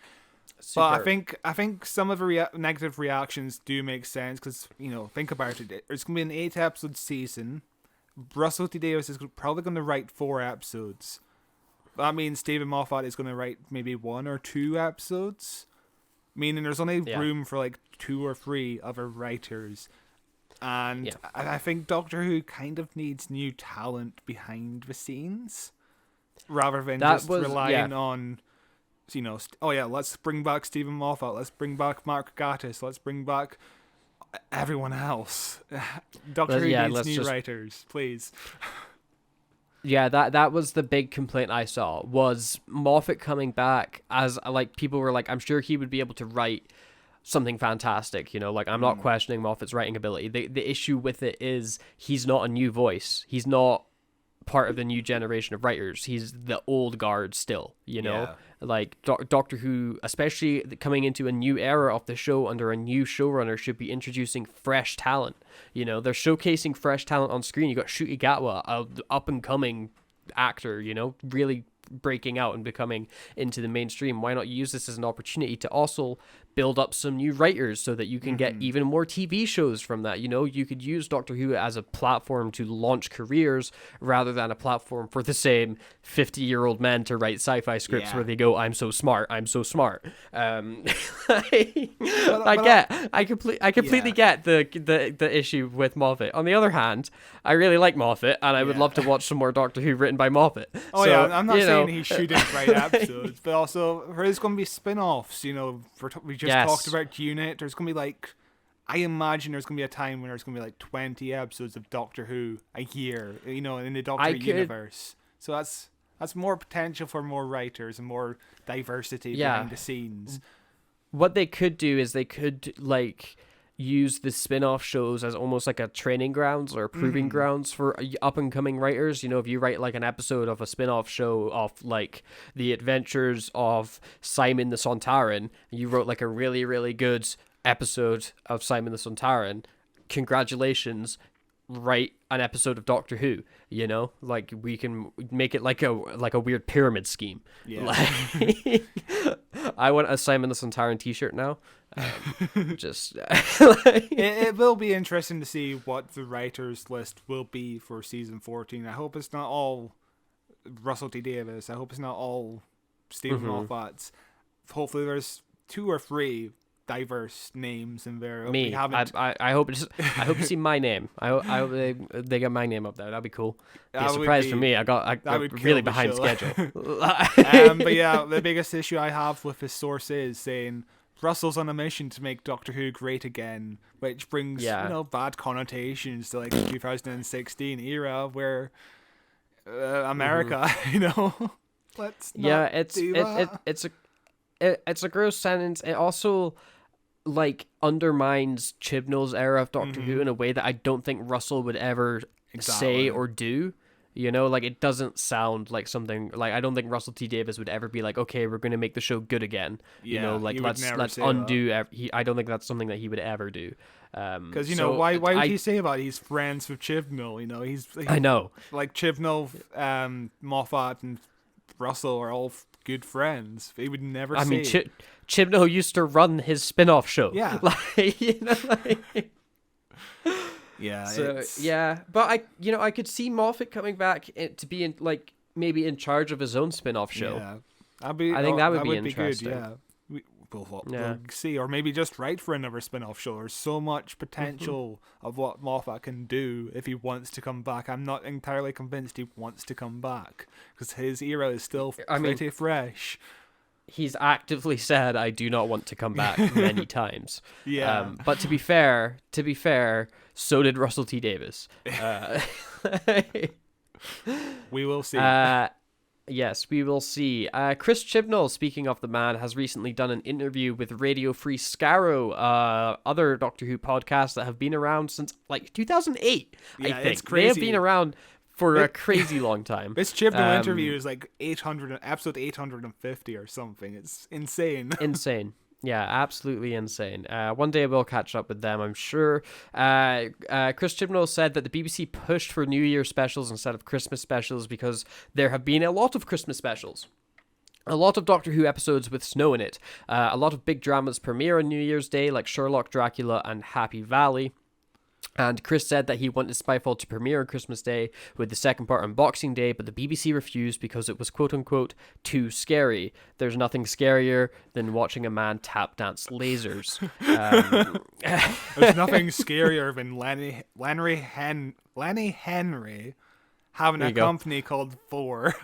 But I think some of the negative reactions do make sense because, think about it. It's going to be an 8-episode season. Russell T Davies is probably going to write 4 episodes. That means Stephen Moffat is going to write maybe 1 or 2 episodes. Meaning there's only room for like 2 or 3 other writers. And I think Doctor Who kind of needs new talent behind the scenes. Rather than relying on... let's bring back Stephen Moffat, let's bring back Mark Gatiss, let's bring back everyone else. Doctor Who needs new writers, please. Yeah, that was the big complaint I saw, was Moffat coming back as, like, people were like, I'm sure he would be able to write something fantastic, I'm not questioning Moffat's writing ability. The issue with it is he's not a new voice. He's not part of the new generation of writers. He's the old guard still, like Doctor Who, especially coming into a new era of the show under a new showrunner, should be introducing fresh talent. They're showcasing fresh talent on screen. You got Ncuti Gatwa, a up and coming actor, really breaking out and becoming into the mainstream. Why not use this as an opportunity to also build up some new writers so that you can get even more TV shows from that? You could use Doctor Who as a platform to launch careers rather than a platform for the same 50-year-old men to write sci-fi scripts where they go, I'm so smart. I completely get the issue with Moffat. On the other hand, I really like Moffat, and I would love to watch some more Doctor Who written by Moffat. I'm not saying he shouldn't write episodes, but also there's going to be spin-offs. We just talked about Unit. There's going to be I imagine there's going to be a time when there's going to be 20 episodes of Doctor Who a year, in the Doctor universe. So that's more potential for more writers and more diversity behind the scenes. What they could do is they could use the spin-off shows as almost like a training grounds or proving grounds for up-and-coming writers. If you write an episode of a spin-off show of the adventures of Simon the Sontaran, you wrote a really, really good episode of Simon the Sontaran, congratulations, write an episode of Doctor Who. We can make it like a weird pyramid scheme. I want a Simon the Sontaran t-shirt now. It will be interesting to see what the writers list will be for season 14. I hope it's not all Russell T Davies. I hope it's not all Stephen Moffat. Hopefully there's 2 or 3 diverse names in there. Me, I hope you see my name. I hope they get my name up there. That'd be cool. Be a surprise for me. I got really behind schedule. But yeah, the biggest issue I have with his source is saying Russell's on a mission to make Doctor Who great again, which brings bad connotations to like the 2016 era where America, let's not do that. It's a gross sentence. It also like undermines Chibnall's era of Doctor Who in a way that I don't think Russell would ever say or do. Like it doesn't sound like something like I don't think Russell T Davies would ever be like, okay, we're going to make the show good again. Like let's undo. I don't think that's something that he would ever do. Because why would he say about it? He's friends with Chibnall. He's I know, like Chibnall, Moffat, and Russell are all good friends. He would never. I mean, Chibnall used to run his spin-off show. Yeah, yeah. So yeah, but I could see Moffat coming back to be maybe in charge of his own spin-off show. Yeah, I think that would be interesting. Good, yeah. We'll see, or maybe just write for another spin-off show. There's so much potential of what Moffat can do if he wants to come back. I'm not entirely convinced he wants to come back because his era is still pretty fresh. He's actively said, "I do not want to come back" many times. Yeah, but to be fair, so did Russell T Davies. We will see. Yes, we will see. Chris Chibnall, speaking of the man, has recently done an interview with Radio Free Scarrow, other Doctor Who podcasts that have been around since 2008. Yeah, I think it's crazy. They have been around for a crazy long time. This Chibnall interview is episode 850 or something. It's insane. Insane. Yeah, absolutely insane. One day we'll catch up with them, I'm sure. Chris Chibnall said that the BBC pushed for New Year specials instead of Christmas specials because there have been a lot of Christmas specials. A lot of Doctor Who episodes with snow in it. A lot of big dramas premiere on New Year's Day, like Sherlock, Dracula, and Happy Valley. And Chris said that he wanted Spyfall to premiere on Christmas Day with the second part on Boxing Day, but the BBC refused because it was quote-unquote too scary. There's nothing scarier than watching a man tap dance lasers. There's nothing scarier than Lenny Henry having a company called Four.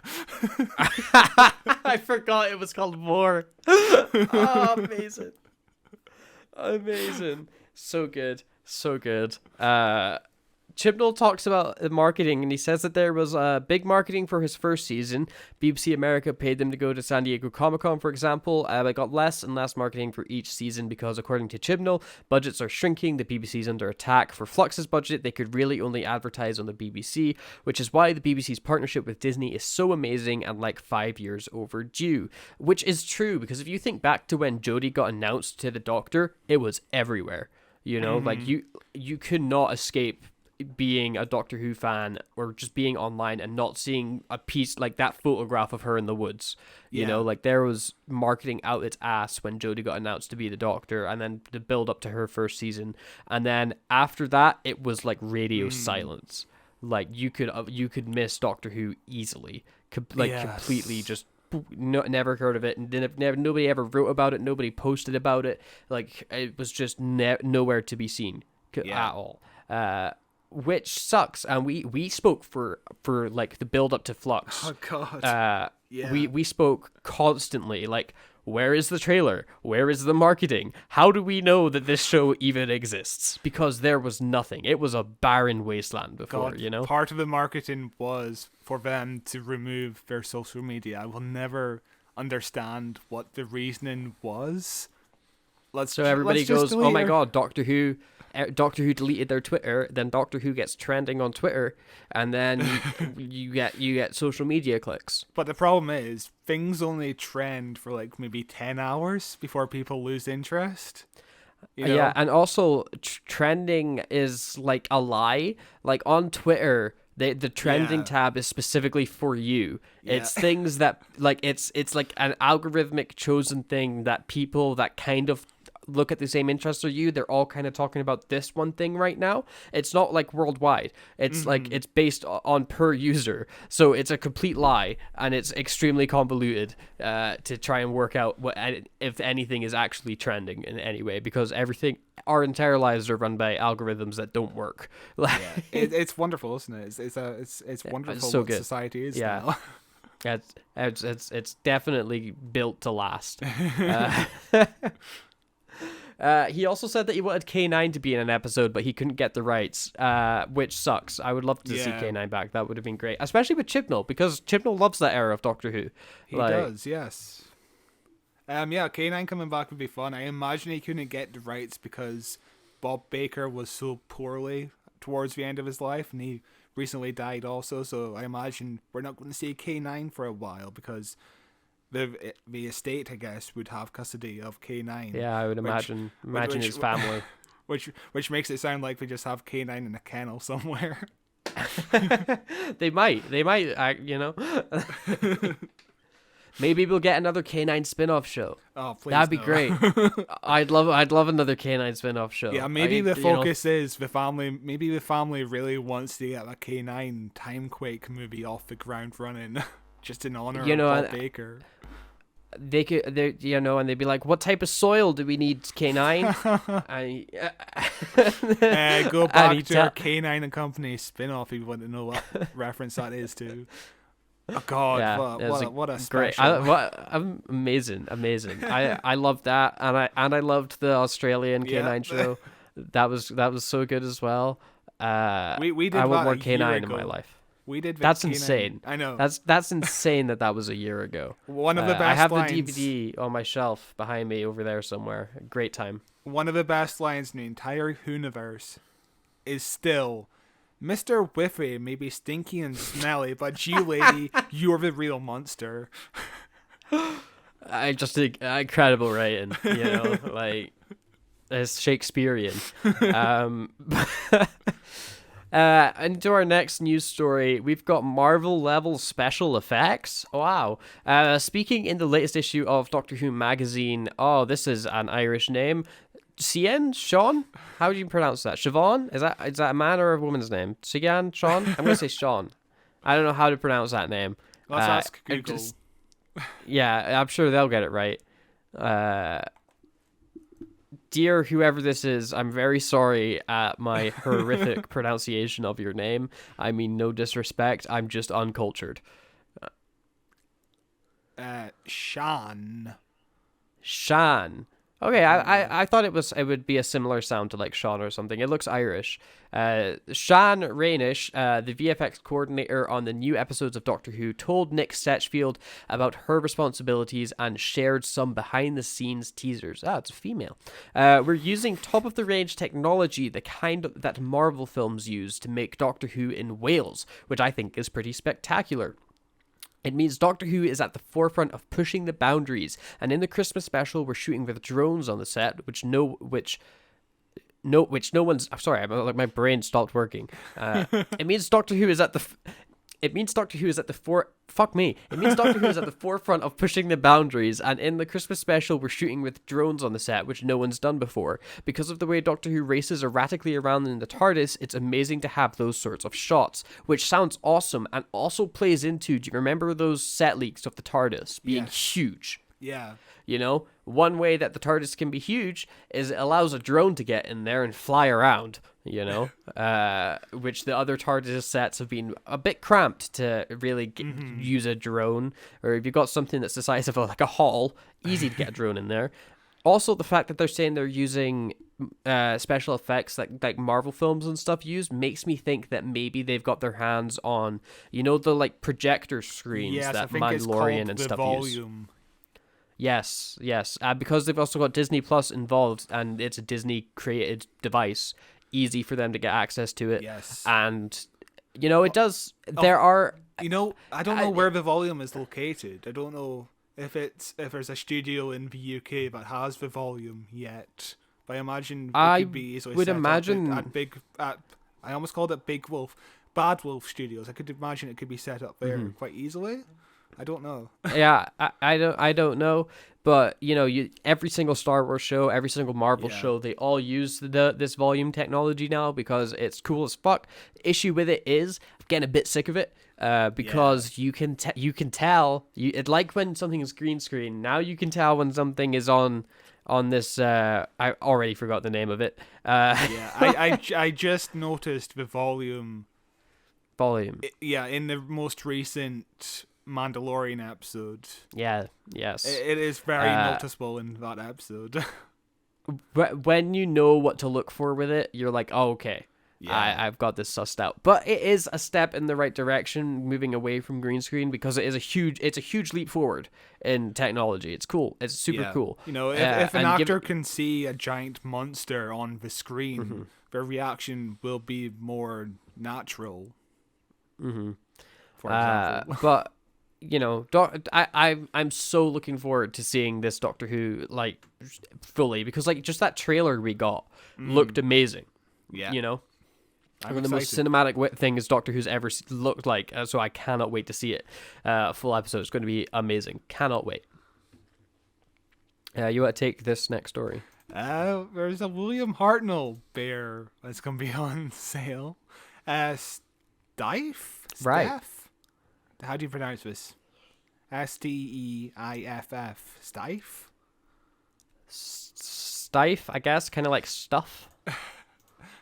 I forgot it was called Four. Oh, amazing. Amazing. So good. So good. Chibnall talks about the marketing, and he says that there was big marketing for his first season. BBC America paid them to go to San Diego Comic-Con, for example. But got less and less marketing for each season because, according to Chibnall, budgets are shrinking. The BBC's under attack. For Flux's budget, they could really only advertise on the BBC, which is why the BBC's partnership with Disney is so amazing and 5 years overdue. Which is true, because if you think back to when Jodie got announced to the Doctor, it was everywhere. You could not escape being a Doctor Who fan or just being online and not seeing a piece like that photograph of her in the woods. There was marketing out its ass when Jodie got announced to be the Doctor, and then the build up to her first season, and then after that it was radio silence. You could miss Doctor Who easily, completely just. Never heard of it, and nobody ever wrote about it. Nobody posted about it. It was just nowhere to be seen at all, which sucks. And we spoke for the build up to Flux. Oh god. We spoke constantly. Where is the trailer? Where is the marketing? How do we know that this show even exists? Because there was nothing. It was a barren wasteland before, Part of the marketing was for them to remove their social media. I will never understand what the reasoning was. Everybody goes, oh my god, Doctor Who deleted their Twitter, then Doctor Who gets trending on Twitter, and then you get social media clicks. But the problem is, things only trend for maybe 10 hours before people lose interest. Yeah, and also trending is a lie. On Twitter, the trending tab is specifically for you. Yeah. It's things that it's an algorithmic chosen thing that people that kind of look at the same interests as you, they're all kind of talking about this one thing right now. It's not like worldwide. It's like it's based on per user. So it's a complete lie, and it's extremely convoluted to try and work out what, if anything, is actually trending in any way, because our entire lives are run by algorithms that don't work. It's wonderful, isn't it? It's wonderful so what good. society is now. It's definitely built to last. He also said that he wanted K9 to be in an episode, but he couldn't get the rights, which sucks. I would love to see K9 back. That would have been great, especially with Chibnall, because Chibnall loves that era of Doctor Who. He does, yes. K9 coming back would be fun. I imagine he couldn't get the rights because Bob Baker was so poorly towards the end of his life, and he recently died also, so I imagine we're not going to see K9 for a while, because the estate, I guess, would have custody of K9. Yeah, I would imagine his family. Which makes it sound like we just have K9 in a kennel somewhere. They might, Maybe we'll get another K9 spin-off show. Oh, please! That'd be great. I'd love another K9 spin-off show. Yeah, maybe the focus is the family. Maybe the family really wants to get a K9 Timequake movie off the ground running, just in honor of Bob Baker. And they'd be like, "What type of soil do we need, K9?" Go back to our K9 and Company spin-off if you want to know what reference that is to. Oh God! Yeah, what a special! Amazing! I loved that, and I loved the Australian K9 show. That was so good as well. We did. I want more K9 in my life. We did. That's K9. insane. I know. That's insane that was a year ago. One of the best. I have lines. the DVD on my shelf behind me over there somewhere. Great time. One of the best lines in the entire Whoniverse is still, "Mr. Whiffy may be stinky and smelly, but you, lady, you're the real monster." I just think incredible writing, like it's Shakespearean. Into our next news story, we've got Marvel level special effects. Wow. Speaking in the latest issue of Doctor Who magazine. Oh, this is an Irish name. Sean? How do you pronounce that? Siobhan? Is that a man or a woman's name? Sean? I'm going to say Sean. I don't know how to pronounce that name. Let's ask Google. Yeah, I'm sure they'll get it right. Dear whoever this is, I'm very sorry at my horrific pronunciation of your name. I mean, no disrespect. I'm just uncultured. Shan. Okay, I thought it would be a similar sound to like Sean or something. It looks Irish. Shan Rainish, the VFX coordinator on the new episodes of Doctor Who, told Nick Setchfield about her responsibilities and shared some behind-the-scenes teasers. It's a female. We're using top-of-the-range technology, the kind that Marvel films use to make Doctor Who in Wales, which I think is pretty spectacular. It means Doctor Who is at the forefront of pushing the boundaries, and in the Christmas special, we're shooting with drones on the set, which no one's. I'm sorry, my brain stopped working. It means Doctor Who is at the. It means Doctor Who is at the forefront of pushing the boundaries, and in the Christmas special, we're shooting with drones on the set, which no one's done before. Because of the way Doctor Who races erratically around in the TARDIS, it's amazing to have those sorts of shots, which sounds awesome, and also plays into, do you remember those set leaks of the TARDIS being huge? Yeah. One way that the TARDIS can be huge is it allows a drone to get in there and fly around, which the other TARDIS sets have been a bit cramped to really use a drone. Or if you've got something that's the size of like a hall, easy to get a drone in there. Also, the fact that they're saying they're using special effects like Marvel films and stuff use makes me think that maybe they've got their hands on, the like projector screens that Mandalorian and stuff use. Yes, because they've also got Disney Plus involved, and it's a Disney-created device, easy for them to get access to it. Yes. And, it does... There are... I don't know where the volume is located. I don't know if there's a studio in the UK that has the volume yet. But I imagine it could be easily set up at I almost called it Bad Wolf Studios. I could imagine it could be set up there quite easily. I don't know. Yeah, I don't know. But every single Star Wars show, every single Marvel show, they all use this volume technology now because it's cool as fuck. The issue with it is I'm getting a bit sick of it because you can tell it's like when something is green screen. Now you can tell when something is on this. I already forgot the name of it. I just noticed the volume. Volume. In the most recent Mandalorian episode. Yeah, yes. It is very noticeable in that episode. When you know what to look for with it, you're like, oh, okay, I've got this sussed out. But it is a step in the right direction, moving away from green screen, because it's a huge leap forward in technology. It's cool. It's super cool. If an actor can see a giant monster on the screen, mm-hmm. their reaction will be more natural. Mm-hmm. For example. But I'm so looking forward to seeing this Doctor Who fully, because just that trailer we got looked amazing. Yeah, one of the most cinematic things Doctor Who's ever looked like. So I cannot wait to see it. Full episode. It's going to be amazing. Cannot wait. You want to take this next story? There's a William Hartnell bear that's going to be on sale. Stife? Right. How do you pronounce this? Steiff? Stife? Stife, I guess, kind of like stuff.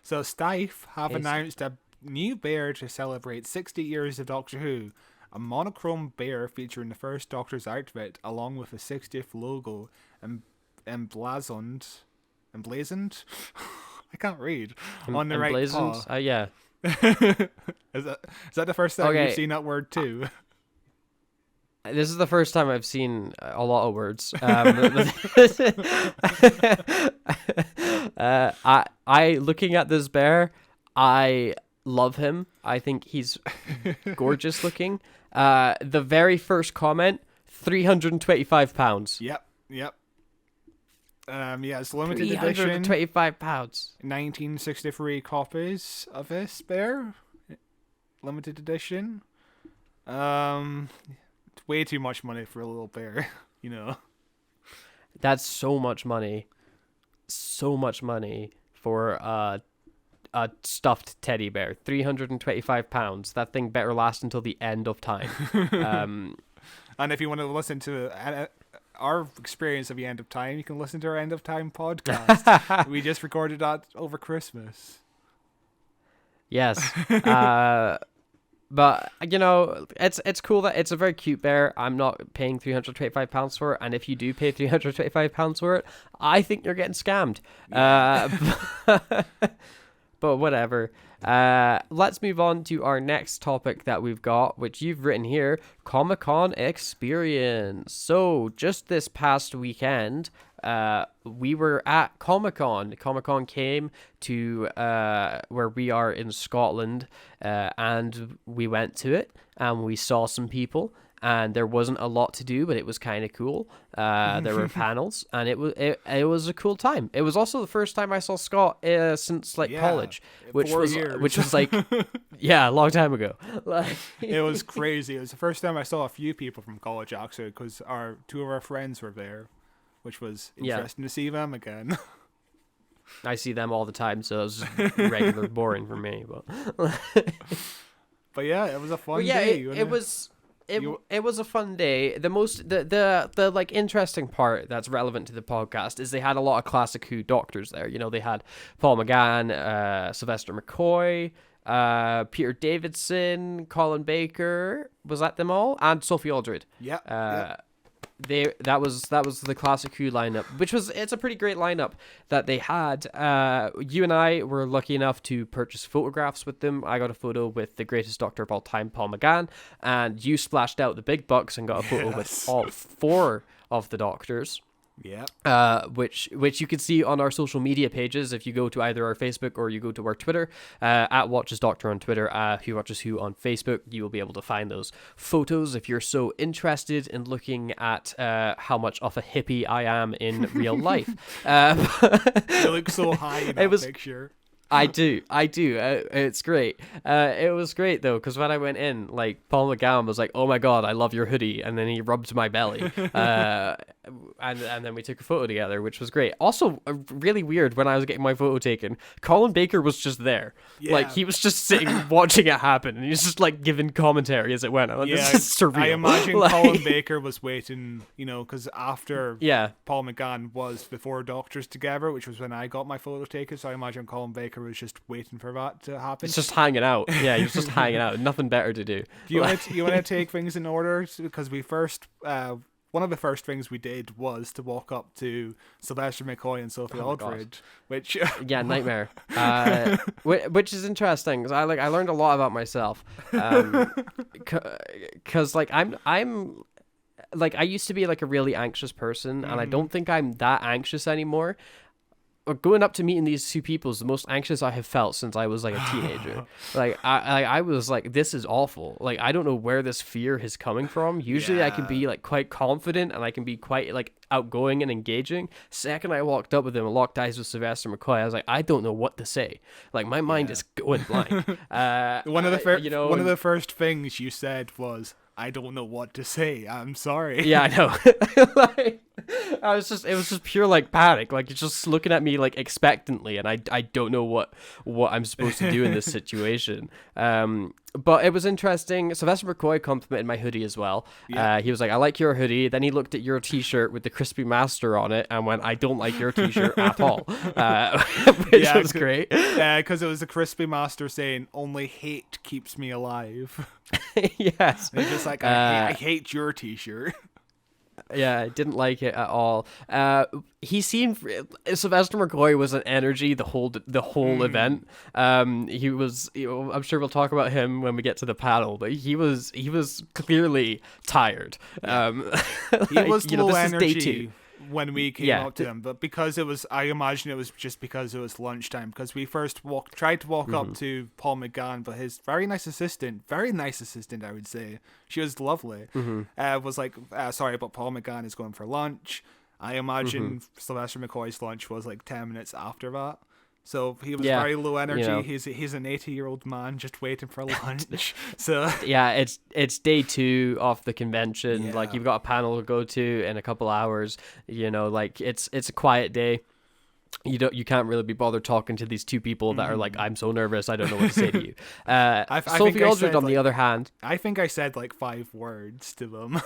So Stife have announced a new bear to celebrate 60 years of Doctor Who. A monochrome bear featuring the first Doctor's outfit, along with a 60th logo emblazoned. I can't read. On the right paw. Yeah. Is that the first time you've seen that word too? This is the first time I've seen a lot of words. I looking at this bear, I love him. I think he's gorgeous looking. The very first comment, £325. Yep. It's limited edition. £325. 1963 copies of this bear. Limited edition. It's way too much money for a little bear, That's so much money. So much money for a stuffed teddy bear. £325. That thing better last until the end of time. And if you want to listen to our experience of the end of time, you can listen to our end of time podcast. We just recorded that over Christmas. Yes. But it's cool that it's a very cute bear. I'm not paying £325 for it, and if you do pay £325 for it, I think you're getting scammed. But whatever. Let's move on to our next topic that we've got, which you've written here: Comic-Con experience. So just this past weekend, we were at Comic-Con. Comic-Con came to where we are in Scotland, and we went to it, and we saw some people, and there wasn't a lot to do, but it was kind of cool. There were panels, and it was a cool time. It was also the first time I saw Scott since college, which was a long time ago. It was crazy. It was the first time I saw a few people from college, actually, because two of our friends were there, which was interesting to see them again. I see them all the time, so it was regular boring for me. But yeah, it was a fun day. It was a fun day. The interesting part that's relevant to the podcast is they had a lot of classic Who doctors there. They had Paul McGann, Sylvester McCoy, Peter Davidson, Colin Baker. Was that them all? And Sophie Aldred. Yeah. That was the classic Who lineup, it's a pretty great lineup that they had. You and I were lucky enough to purchase photographs with them. I got a photo with the greatest Doctor of all time, Paul McGann, and you splashed out the big bucks and got a photo with all four of the Doctors. Yeah. Which you can see on our social media pages if you go to either our Facebook or you go to our Twitter, at Watches Doctor on Twitter, Who Watches Who on Facebook. You will be able to find those photos if you're so interested in looking at how much of a hippie I am in real life. You look so high in that picture. I do. It's great. It was great though, because when I went in, like Paul McGann was like, "Oh my god, I love your hoodie," and then he rubbed my belly, and then we took a photo together, which was great. Also, really weird when I was getting my photo taken, Colin Baker was just there, like he was just sitting watching it happen, and he was just like giving commentary as it went. I'm like, this is surreal. I imagine Colin Baker was waiting, because after Paul McGann was before Doctors Together, which was when I got my photo taken. So I imagine Colin Baker was just waiting for that to happen. It's just hanging out. Yeah, he was just hanging out. Nothing better to do. Do you want to take things in order? Because we first, one of the first things we did was to walk up to Sylvester McCoy and Sophie Aldred, which nightmare. Which is interesting because I learned a lot about myself. Because like I'm like I used to be like a really anxious person, and I don't think I'm that anxious anymore. Going up to meeting these two people is the most anxious I have felt since I was like a teenager. Like I was like, this is awful. Like I don't know where this fear is coming from. Usually I can be like quite confident and I can be quite like outgoing and engaging. Second I walked up with him and locked eyes with Sylvester McCoy, I was like, I don't know what to say. Like my mind is going blank. One of the first things you said was, I don't know what to say. I'm sorry. Yeah, I know. Like, it was just pure like panic. Like you're just looking at me like expectantly, and I don't know what I'm supposed to do in this situation. But it was interesting. Sylvester McCoy complimented my hoodie as well. Yeah. He was like, I like your hoodie. Then he looked at your t-shirt with the Crispy Master on it and went, I don't like your t-shirt at all. Which was great. Yeah, because it was a Crispy Master saying, only hate keeps me alive. Yes. And he's just like, I hate your t-shirt. Yeah, I didn't like it at all. He seemed Sylvester McCoy was an energy the whole event. He was. I'm sure we'll talk about him when we get to the panel, but he was clearly tired. He was low energy when we came up to him, but because I imagine it was just because it was lunchtime. Because we first tried to walk up to Paul McGann, but his very nice assistant, I would say, she was lovely, was like, sorry, but Paul McGann is going for lunch. I imagine Sylvester McCoy's lunch was like 10 minutes after that. So he was very low energy. You know, he's an 80-year-old man just waiting for lunch. So yeah, it's day 2 of the convention. Yeah. Like you've got a panel to go to in a couple hours. You know, like it's a quiet day. You can't really be bothered talking to these two people that are like, I'm so nervous, I don't know what to say to you. Sophie Aldred, on the other hand, I think I said like 5 words to them.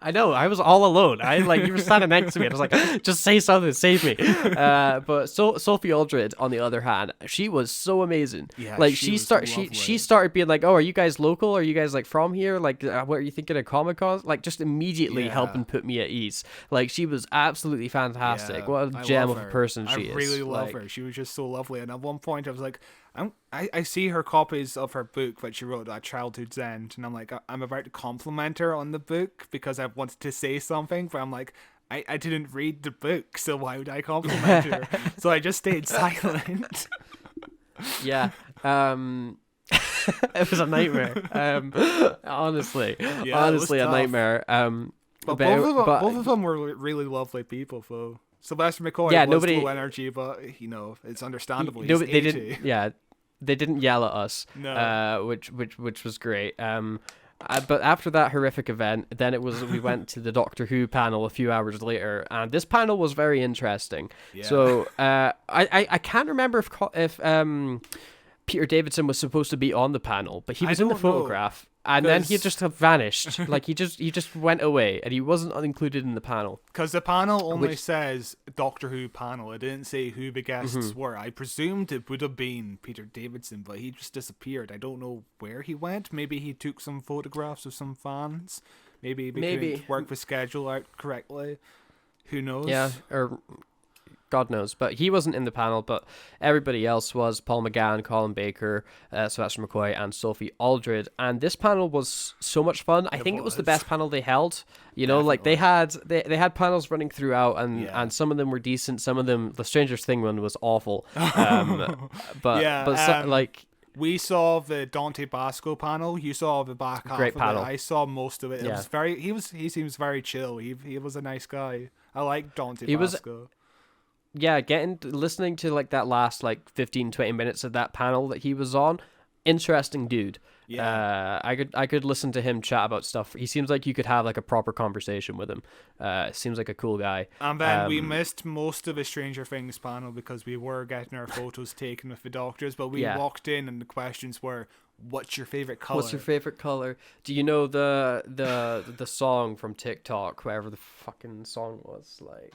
I know, I was all alone. You were standing next to me. I was like, just say something, save me. But Sophie Aldred, on the other hand, she was so amazing. Yeah, like she started being like, oh, are you guys local? Are you guys like from here? Like, what are you thinking of Comic-Con? Like, just immediately helping put me at ease. Like, she was absolutely fantastic. What a gem of a person she is. I really love her. She was just so lovely. And at one point, I was like, I see her copies of her book that she wrote at Childhood's End, and I'm like, I'm about to compliment her on the book because I wanted to say something, but I'm like, I didn't read the book, so why would I compliment her? So I just stayed silent. Yeah. It was a nightmare. Honestly, a nightmare. But both of them were really lovely people, though. Sylvester McCoy was low energy, but it's understandable. They didn't yell at us, which was great. But after that horrific event, then we went to the Doctor Who panel a few hours later, and this panel was very interesting. Yeah. So I can't remember if Peter Davison was supposed to be on the panel, but he was in the photograph. And then he just vanished. Like he just went away, and he wasn't included in the panel. Because the panel only says Doctor Who panel. It didn't say who the guests were. I presumed it would have been Peter Davison, but he just disappeared. I don't know where he went. Maybe he took some photographs of some fans. Maybe couldn't work the schedule out correctly. Who knows? Yeah, or God knows. But he wasn't in the panel, but everybody else was. Paul McGann, Colin Baker, Sylvester McCoy, and Sophie Aldred. And this panel was so much fun. I think it was the best panel they held. Like they had panels running throughout, and some of them were decent. Some of them, the Stranger Things one was awful. We saw the Dante Basco panel. You saw the back half of panel. It. I saw most of it. It was very. He seems very chill. He was a nice guy. I like Dante Basco. listening to like that last like 15-20 minutes of that panel that he was on. Interesting dude. Yeah. I could listen to him chat about stuff. He seems like you could have like a proper conversation with him. Seems like a cool guy. And then we missed most of the Stranger Things panel because we were getting our photos taken with the doctors, but we walked in and the questions were, what's your favorite color? What's your favorite color? Do you know the song from TikTok, whatever the fucking song was, like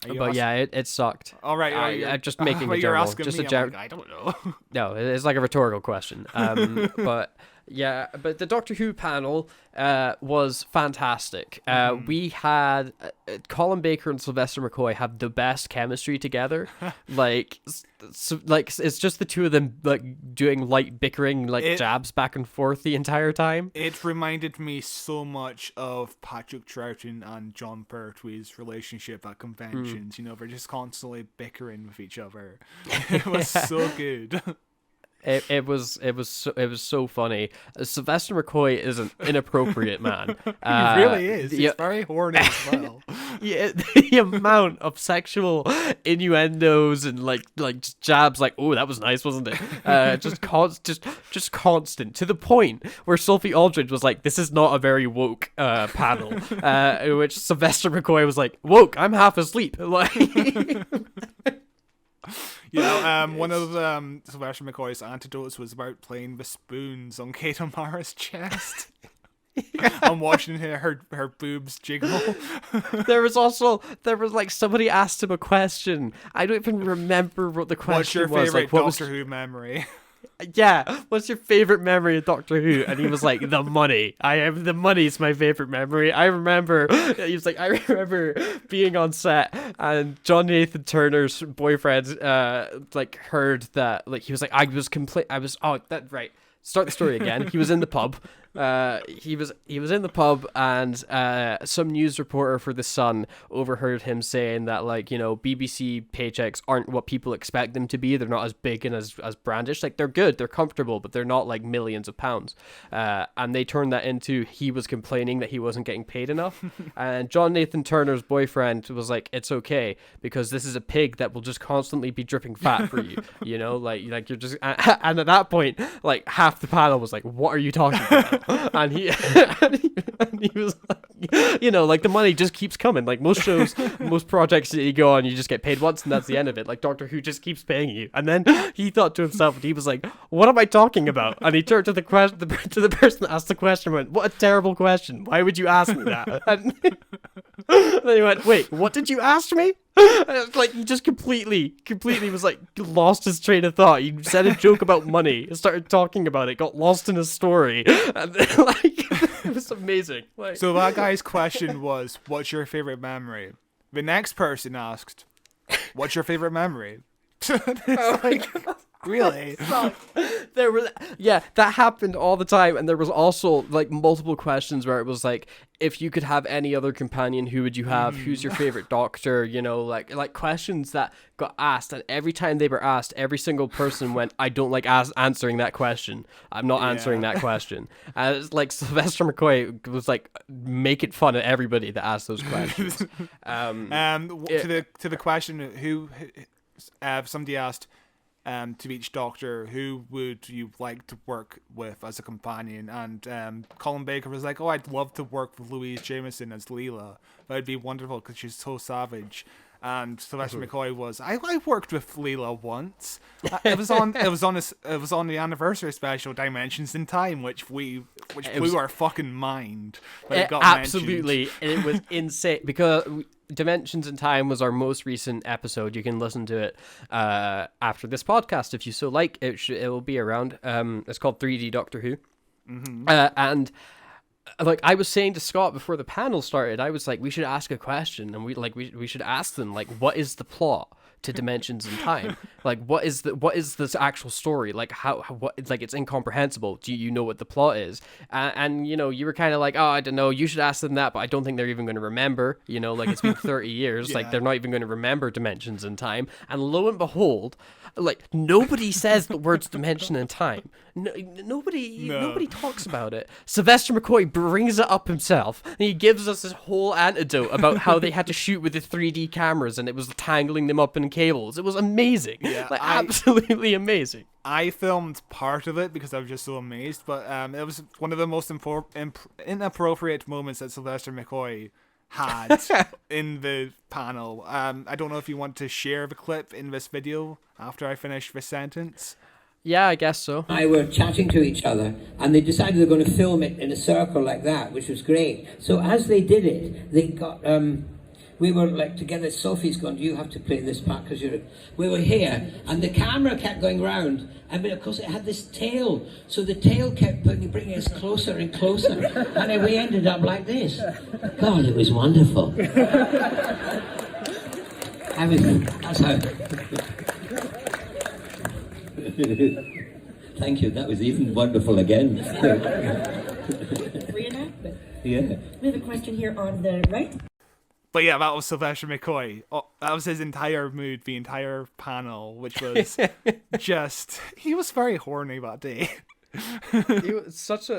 but yeah, it sucked. All right, I'm just making a general. Just me, I don't know. No, it's like a rhetorical question. But yeah, but the Doctor Who panel was fantastic. We had Colin Baker and Sylvester McCoy have the best chemistry together. like it's just the two of them like doing light bickering, like jabs back and forth the entire time. It reminded me so much of Patrick Troughton and John Pertwee's relationship at conventions. You know, they're just constantly bickering with each other. It was so good. It was so funny. Sylvester McCoy is an inappropriate man. He really is. He's very horny as well. Yeah, the amount of sexual innuendos and like just jabs, like, oh, that was nice, wasn't it? Just constant, to the point where Sophie Aldridge was like, this is not a very woke panel. In which Sylvester McCoy was like, woke, I'm half asleep. Like. You know, one of Sylvester McCoy's antidotes was about playing the spoons on Kate O'Mara's chest. I'm watching her boobs jiggle. There was like somebody asked him a question. I don't even remember what the question was. What's your favorite like, Doctor Who memory? Yeah, what's your favorite memory of Doctor Who? And he was like, the money. The money's my favorite memory. He was like, I remember being on set and John Nathan Turner's boyfriend like heard that, like he was like, start the story again. He was in the pub. He was in the pub, and some news reporter for The Sun overheard him saying that, like, you know, BBC paychecks aren't what people expect them to be. They're not as big and as brandish. Like, they're good, they're comfortable, but they're not like millions of pounds. And they turned that into he was complaining that he wasn't getting paid enough. And John Nathan Turner's boyfriend was like, it's okay, because this is a pig that will just constantly be dripping fat for you. You know, like you're just. And at that point, like half the panel was like, what are you talking about? And he was like, you know, like the money just keeps coming. Like most shows, most projects that you go on, you just get paid once and that's the end of it. Like Doctor Who just keeps paying you. And then he thought to himself, and he was like, what am I talking about? And he turned to the person that asked the question and went, what a terrible question. Why would you ask me that? And then he went, wait, what did you ask me? Like he just completely was like lost his train of thought. He said a joke about money, started talking about it, got lost in his story, and then, like it was amazing. Like, so that guy's question was, "What's your favorite memory?" The next person asked, "What's your favorite memory?" Oh my God. Really? That happened all the time, and there was also like multiple questions where it was like, if you could have any other companion, who would you have? Who's your favorite Doctor? You know, like questions that got asked, and every time they were asked, every single person went, I don't like answering that question. I'm not answering that question. And it's like Sylvester McCoy was like making fun of everybody that asked those questions. To the question, who somebody asked. To each Doctor, who would you like to work with as a companion? And Colin Baker was like, oh, I'd love to work with Louise Jameson as Leela. That would be wonderful because she's so savage. And Sylvester McCoy was, I worked with Leela once. It was on the anniversary special Dimensions in Time, which blew our fucking mind. It got absolutely, and it was insane because Dimensions in Time was our most recent episode. You can listen to it after this podcast if you so like. It will be around. It's called 3D Doctor Who, and. Like I was saying to Scott before the panel started, I was like, we should ask a question, and we should ask them, like, what is the plot to dimensions and time? Like, what is this actual story? Like, what? Like, it's incomprehensible. Do you know what the plot is? And you know, you were kind of like, oh, I don't know. You should ask them that, but I don't think they're even going to remember. You know, like, it's been 30 years. Like, they're not even going to remember dimensions and time. And lo and behold, like, nobody says the words dimension and time. Nobody talks about it. Sylvester McCoy brings it up himself, and he gives us this whole anecdote about how they had to shoot with the 3D cameras, and it was tangling them up in cables. It was amazing. Yeah, like, absolutely amazing. I filmed part of it because I was just so amazed, but it was one of the most inappropriate moments that Sylvester McCoy had in the panel. I don't know if you want to share the clip in this video after I finish this sentence. Yeah, I guess so. I were chatting to each other, and they decided they're going to film it in a circle like that, which was great. So as they did it, they got we were like together. Sophie's gone, do you have to play this part because we were here, and the camera kept going round. I mean, of course, it had this tail, so the tail kept bringing us closer and closer, and then we ended up like this. God, it was wonderful. That's how. Thank you. That was even wonderful again. Reenactment. Yeah. We have a question here on the right. But yeah, that was Sylvester McCoy. Oh, that was his entire mood, the entire panel, which was just... He was very horny that day. He was such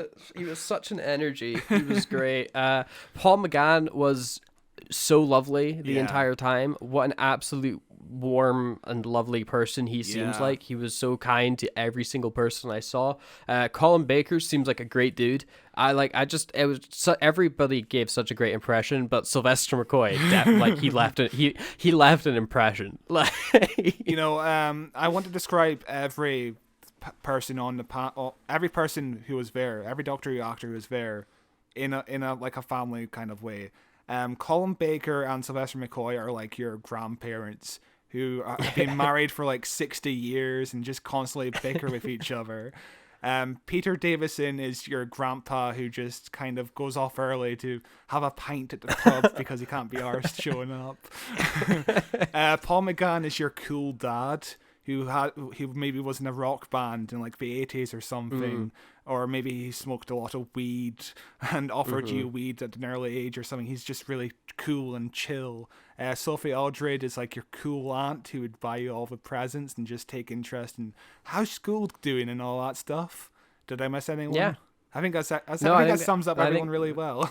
an energy. He was great. Paul McGann was so lovely the entire time. What an absolute warm and lovely person he seems like. He was so kind to every single person I saw. Colin Baker seems like a great dude. Everybody gave such a great impression, but Sylvester McCoy, he left an impression. Like, you know, I want to describe every person on the panel, every person who was there, every Doctor Who actor who was there, in a like a family kind of way. Colin Baker and Sylvester McCoy are like your grandparents who have been married for like 60 years and just constantly bicker with each other. Peter Davison is your grandpa who just kind of goes off early to have a pint at the pub because he can't be arsed showing up. Paul McGann is your cool dad who maybe was in a rock band in like the 80s or something, or maybe he smoked a lot of weed and offered you weed at an early age or something. He's just really cool and chill. Sophie Aldred is like your cool aunt who would buy you all the presents and just take interest in how's school doing and all that stuff. Did I miss anyone? Yeah. I think that sums up everyone really well.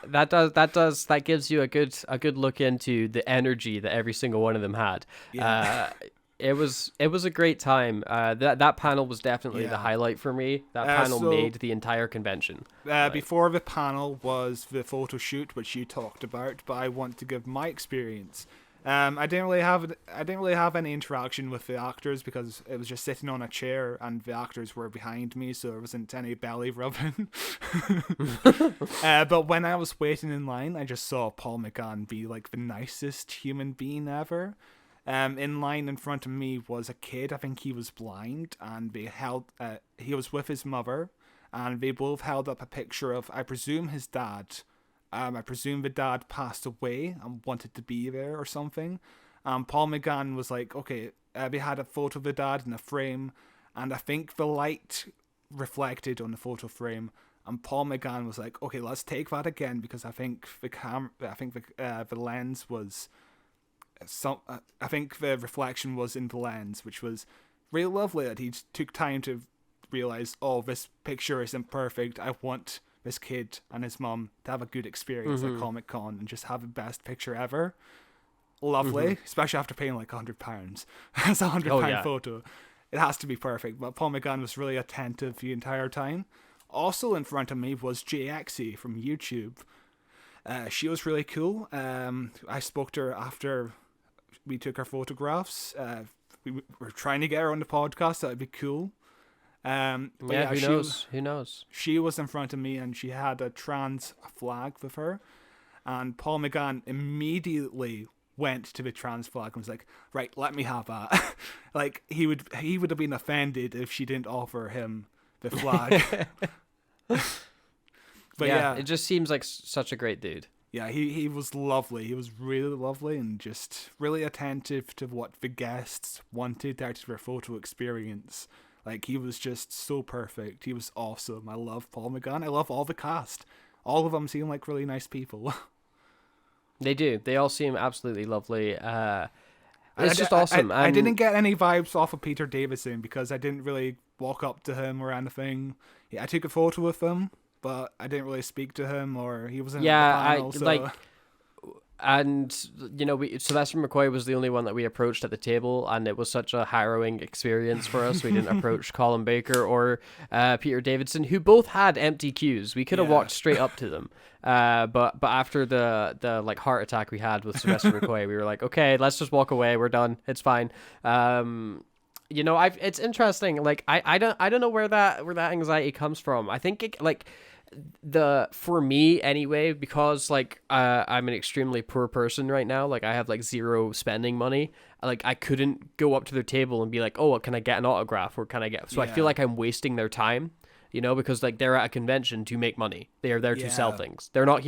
That gives you a good look into the energy that every single one of them had. Yeah. It was a great time. That panel was definitely the highlight for me. That panel made the entire convention. Before the panel was the photo shoot, which you talked about, but I want to give my experience. I didn't really have any interaction with the actors because it was just sitting on a chair and the actors were behind me, so there wasn't any belly rubbing. But when I was waiting in line, I just saw Paul McGann be like the nicest human being ever. In line in front of me was a kid. I think he was blind, and he was with his mother, and they both held up a picture of, I presume, his dad. I presume the dad passed away and wanted to be there or something. Paul McGann was like, okay, they had a photo of the dad in a frame, and I think the light reflected on the photo frame. And Paul McGann was like, okay, let's take that again because I think the lens was. I think the reflection was in the lens, which was really lovely that he took time to realize, oh, this picture isn't perfect. I want this kid and his mum to have a good experience at Comic-Con and just have the best picture ever. Lovely, especially after paying like £100. That's a £100 photo. It has to be perfect. But Paul McGann was really attentive the entire time. Also in front of me was JXE from YouTube. She was really cool. I spoke to her after we took our photographs. We were trying to get her on the podcast. That would be cool. Who knows? She was in front of me and she had a trans flag with her. And Paul McGann immediately went to the trans flag and was like, right, let me have that. Like, he would have been offended if she didn't offer him the flag. But it just seems like such a great dude. Yeah, he was lovely. He was really lovely and just really attentive to what the guests wanted out of their photo experience. Like, he was just so perfect. He was awesome. I love Paul McGann. I love all the cast. All of them seem like really nice people. They do. They all seem absolutely lovely. It's just awesome. I didn't get any vibes off of Peter Davison because I didn't really walk up to him or anything. Yeah, I took a photo with him, but I didn't really speak to him, or he wasn't Yeah, at the panel. So. And Sylvester McCoy was the only one that we approached at the table, and it was such a harrowing experience for us. We didn't approach Colin Baker or Peter Davidson, who both had empty queues. We could have walked straight up to them, but after the like heart attack we had with Sylvester McCoy, we were like, okay, let's just walk away. We're done. It's fine. It's interesting. Like I don't know where that anxiety comes from. I think for me anyway, because like I'm an extremely poor person right now, like I have like zero spending money, like I couldn't go up to their table and be like, oh, can I get an autograph, or can I get, so I feel like I'm wasting their time, because like they're at a convention to make money. They are there to sell things. They're not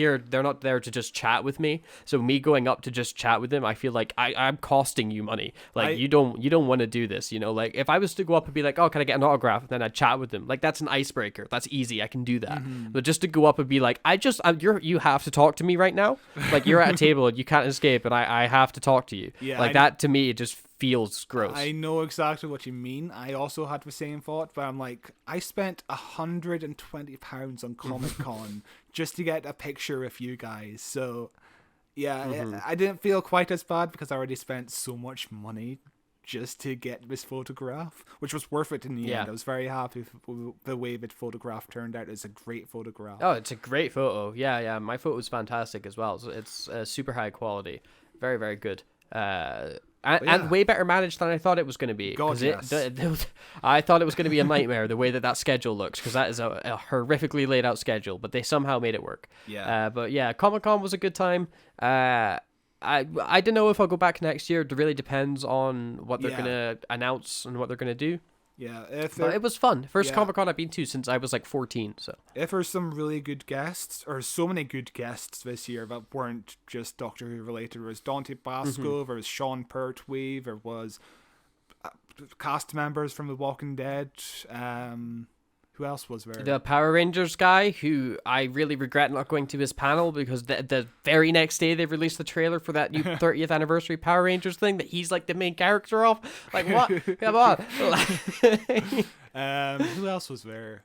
there to just chat with me. So me going up to just chat with them, I feel like I'm costing you money. Like you don't want to do this, like if I was to go up and be like, oh, can I get an autograph? And then I'd chat with them. Like that's an icebreaker. That's easy. I can do that. Mm-hmm. But just to go up and be like, you have to talk to me right now. Like you're at a table and you can't escape, and I have to talk to you. Yeah, that to me, it just feels gross. I know exactly what you mean. I also had the same thought, but I'm like, I spent £120 on Comic-Con just to get a picture with you guys. So yeah, I didn't feel quite as bad because I already spent so much money just to get this photograph, which was worth it in the end. I was very happy with the way the photograph turned out. It's a great photograph. Oh, it's a great photo. Yeah. My photo was fantastic as well. So it's super high quality. Very, very good. And way better managed than I thought it was going to be. I thought it was going to be a nightmare the way that schedule looks, because that is a horrifically laid out schedule, but they somehow made it work. But yeah, Comic-Con was a good time. I don't know if I'll go back next year. It really depends on what they're going to announce and what they're going to do. Yeah, but it was fun. First Comic-Con I've been to since I was like 14. So if there's some really good guests, or so many good guests this year that weren't just Doctor Who related, there was Dante Basco, there was Sean Pertwee, there was cast members from The Walking Dead. Who else was there? The Power Rangers guy, who I really regret not going to his panel, because the very next day they released the trailer for that new 30th anniversary Power Rangers thing that he's like the main character of. Like, what? Come on. Who else was there?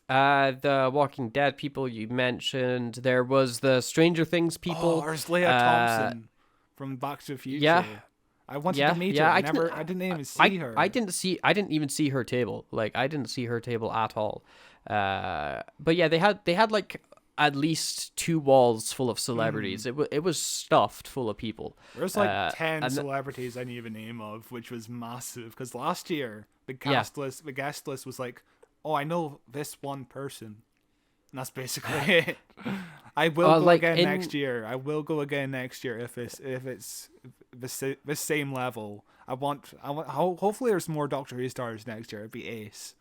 The Walking Dead people you mentioned. There was the Stranger Things people. Oh, there's Leah Thompson from Back to the Future. Yeah. I wanted to meet her. I didn't even see her. I didn't even see her table. Like, I didn't see her table at all. But yeah, they had like at least 2 walls full of celebrities. It was stuffed full of people. There's like 10 celebrities I knew the name of, which was massive. Because last year the guest list was like, oh, I know this one person. And that's basically it. I will go again next year. I will go again next year if it's the same level. I want. Hopefully, there's more Doctor Who stars next year. It'd be Ace.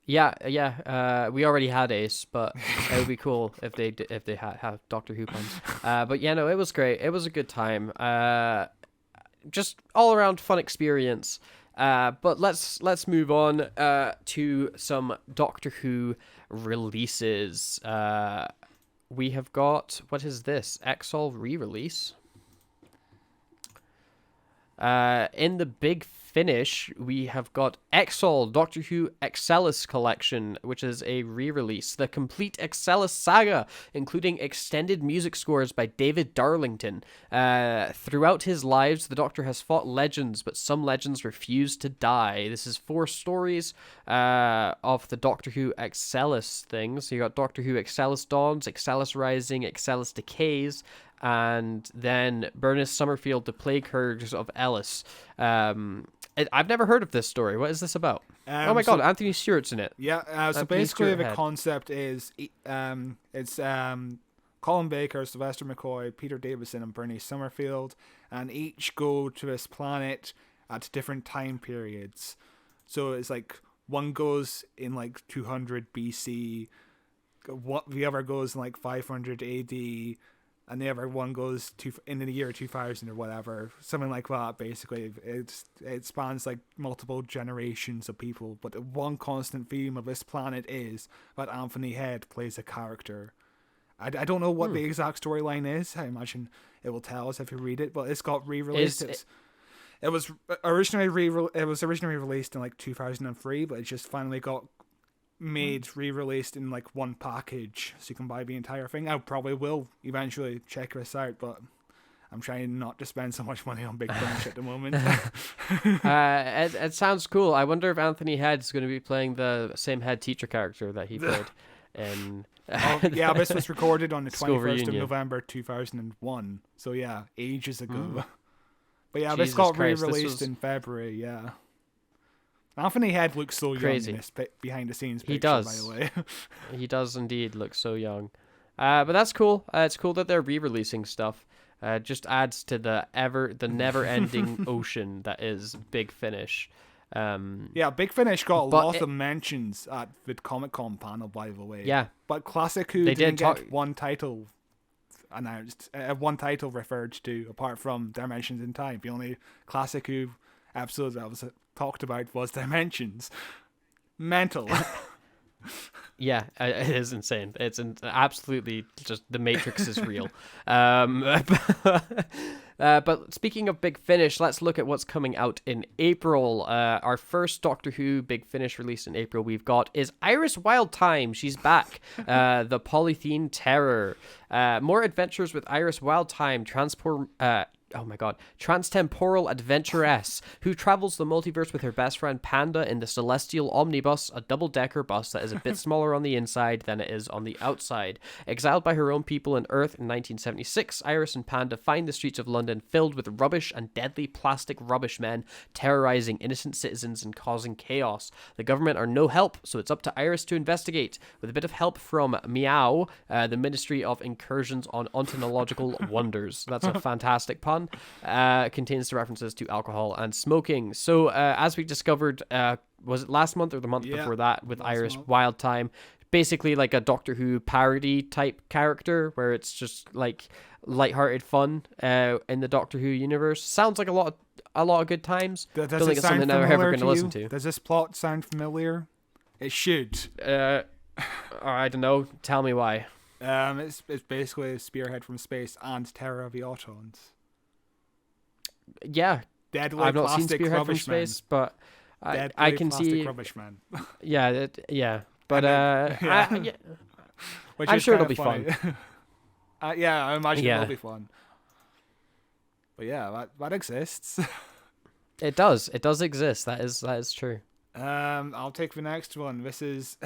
Yeah. We already had Ace, but it would be cool if they have Doctor Who puns. But yeah, no, it was great. It was a good time. Just all around fun experience. But let's move on to some Doctor Who releases. We have got, what is this? Exol re-release. In the big finish, we have got Exol Doctor Who Excellus Collection, which is a re-release. The complete Excellus saga, including extended music scores by David Darlington. Throughout his lives, the Doctor has fought legends, but some legends refuse to die. This is 4 stories of the Doctor Who Excellus things. So you got Doctor Who Excellus Dawns, Excellus Rising, Excellus Decays, and then Bernus Summerfield, The Plague Herders of Ellis. I've never heard of this story. What is this about? Oh my god, Anthony Stewart's in it. Yeah, so basically the concept is it's Colin Baker, Sylvester McCoy, Peter Davison, and Bernie Summerfield, and each go to this planet at different time periods. So it's like one goes in like 200 BC, what the other goes in like 500 AD, and the other one goes in the year 2000 or whatever, something like that. Basically, it spans like multiple generations of people, but the one constant theme of this planet is that Anthony Head plays a character. I don't know what the exact storyline is. I imagine it will tell us if you read it, but it's got re-released. It was originally released in like 2003, but it just finally got re-released in like one package, so you can buy the entire thing. I probably will eventually check this out, but I'm trying not to spend so much money on Big Finish at the moment. It sounds cool. I wonder if Anthony Head's going to be playing the same head teacher character that he played in... yeah, this was recorded on the 21st of November 2001, so yeah, ages ago. But yeah, this got re-released in February, yeah. Anthony Head looks so young in this behind the scenes picture, by the way. He does indeed look so young. But that's cool. It's cool that they're re-releasing stuff. Just adds to the never-ending ocean that is Big Finish. Yeah, Big Finish got a lot of mentions at the Comic-Con panel, by the way. Yeah. But Classic Who didn't get one title announced, one title referred to, apart from Dimensions in Time. The only Classic Who episode that was talked about was Dimensions. Mental. Yeah, it is insane. It's absolutely just the Matrix is real. But speaking of Big Finish, let's look at what's coming out in April. Our first Doctor Who Big Finish release in April we've got is Iris Wildthyme. She's back. The Polythene Terror. More adventures with Iris Wildthyme, transtemporal adventuress who travels the multiverse with her best friend Panda in the Celestial Omnibus, a double-decker bus that is a bit smaller on the inside than it is on the outside. Exiled by her own people in Earth in 1976, Iris and Panda find the streets of London filled with rubbish and deadly plastic rubbish men terrorizing innocent citizens and causing chaos. The government are no help, so it's up to Iris to investigate. With a bit of help from Meow, the Ministry of Incursions on Ontological Wonders. That's a fantastic pun. Contains the references to alcohol and smoking. So as we discovered, was it last month or the month before that, with Iris Wildthyme, basically like a Doctor Who parody type character where it's just like lighthearted fun in the Doctor Who universe. Sounds like a lot of good times. Don't think it's something I'm ever going to listen to. Does this plot sound familiar? It should. I don't know. Tell me why. It's basically a Spearhead from Space and Terror of the Autons. Yeah, deadly I've not seen plastic Spearhead from Space, but I can see. Rubbish man. Yeah, but I'm sure it'll be fun. Yeah, I imagine it'll be fun. But yeah, that exists. It does exist. That is true. I'll take the next one. This is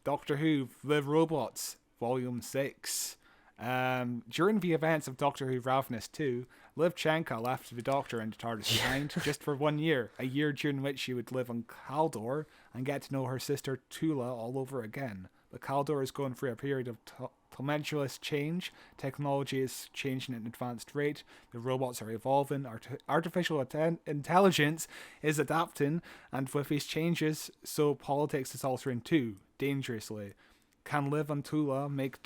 Doctor Who: The Robots, Volume 6. During the events of Doctor Who Ravenous 2, Liv Chenka left the Doctor and the TARDIS behind just for 1 year, a year during which she would live on Kaldor and get to know her sister Tula all over again. But Kaldor is going through a period of tumultuous change. Technology is changing at an advanced rate. The robots are evolving. Artificial intelligence is adapting, and with these changes, so politics is altering too, dangerously. Can Liv and Tula make a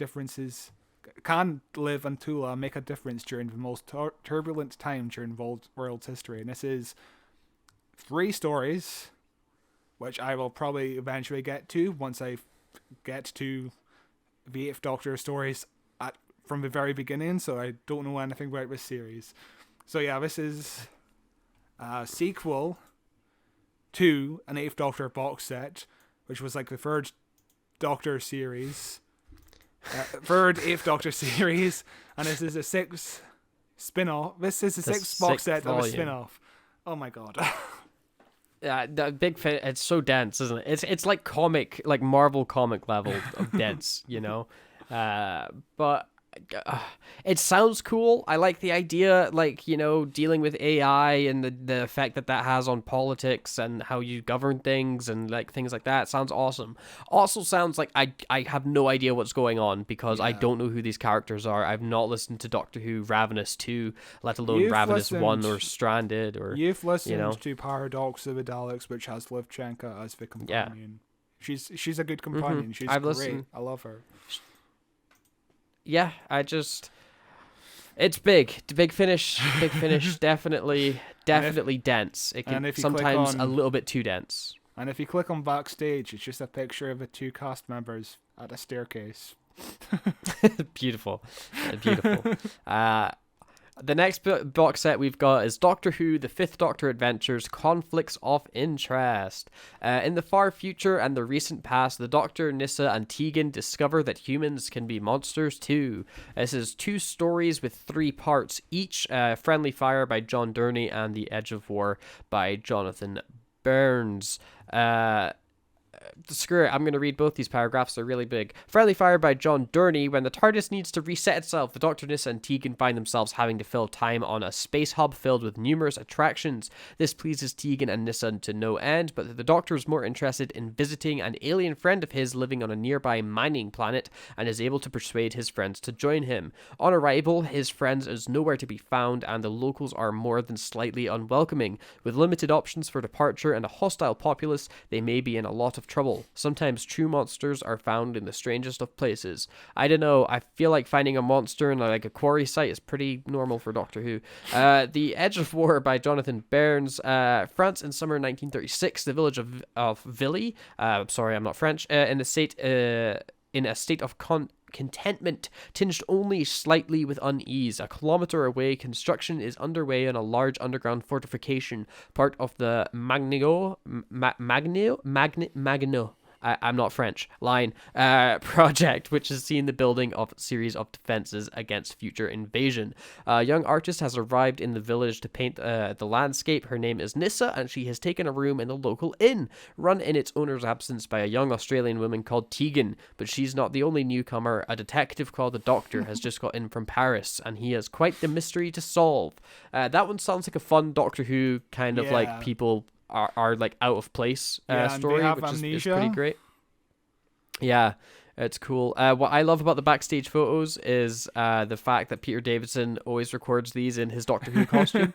difference during the most turbulent time during world's history? And this is 3 stories, which I will probably eventually get to once I get to the 8th Doctor stories from the very beginning, so I don't know anything about this series. So yeah, this is a sequel to an 8th Doctor box set, which was like the third Doctor series. Third 8th Doctor series, and this is a 6th spin-off. This is a 6th box set of a spin-off. Oh my god. Yeah, the it's so dense, isn't it? It's like Marvel comic level of dense, you know? But it sounds cool. I like the idea, dealing with AI and the effect that has on politics and how you govern things and things like that. It sounds awesome. Also sounds like I have no idea what's going on because I don't know who these characters are. I've not listened to Doctor Who Ravenous 2, let alone Ravenous 1 or Stranded. You've listened to Paradox of the Daleks, which has Liv Chenka as the companion. She's a good companion. She's I've great. listened. I love her. Yeah, it's big. Big Finish. Big Finish. Definitely dense. It can sometimes a little bit too dense. And if you click on backstage, it's just a picture of the 2 cast members at a staircase. Beautiful. The next box set we've got is Doctor Who, The Fifth Doctor Adventures, Conflicts of Interest. In the far future and the recent past, the Doctor, Nyssa, and Tegan discover that humans can be monsters too. This is 2 stories with 3 parts, each Friendly Fire by John Durney and The Edge of War by Jonathan Burns. Screw it, I'm going to read both these paragraphs, they're really big. Friendly Fire by John Durney. When the TARDIS needs to reset itself, the Doctor, Nyssa, and Tegan find themselves having to fill time on a space hub filled with numerous attractions. This pleases Tegan and Nyssa to no end, but the Doctor is more interested in visiting an alien friend of his living on a nearby mining planet, and is able to persuade his friends to join him. On arrival, his friends is nowhere to be found, and the locals are more than slightly unwelcoming. With limited options for departure and a hostile populace, they may be in a lot of trouble. Sometimes true monsters are found in the strangest of places. I don't know, I feel like finding a monster in like a quarry site is pretty normal for Doctor Who. The Edge of War by Jonathan Burns. France in summer 1936, the village of Villy, sorry, I'm not French, in a state of contentment, tinged only slightly with unease. A kilometer away, construction is underway on a large underground fortification, part of the I'm not French, line project, which has seen the building of a series of defenses against future invasion. A young artist has arrived in the village to paint the landscape. Her name is Nyssa, and she has taken a room in the local inn, run in its owner's absence by a young Australian woman called Tegan. But she's not the only newcomer. A detective called the Doctor has just got in from Paris, and he has quite the mystery to solve. That one sounds like a fun Doctor Who kind of like people are like out of place story, which is pretty great. Yeah, it's cool. What I love about the backstage photos is the fact that Peter Davison always records these in his Doctor Who costume.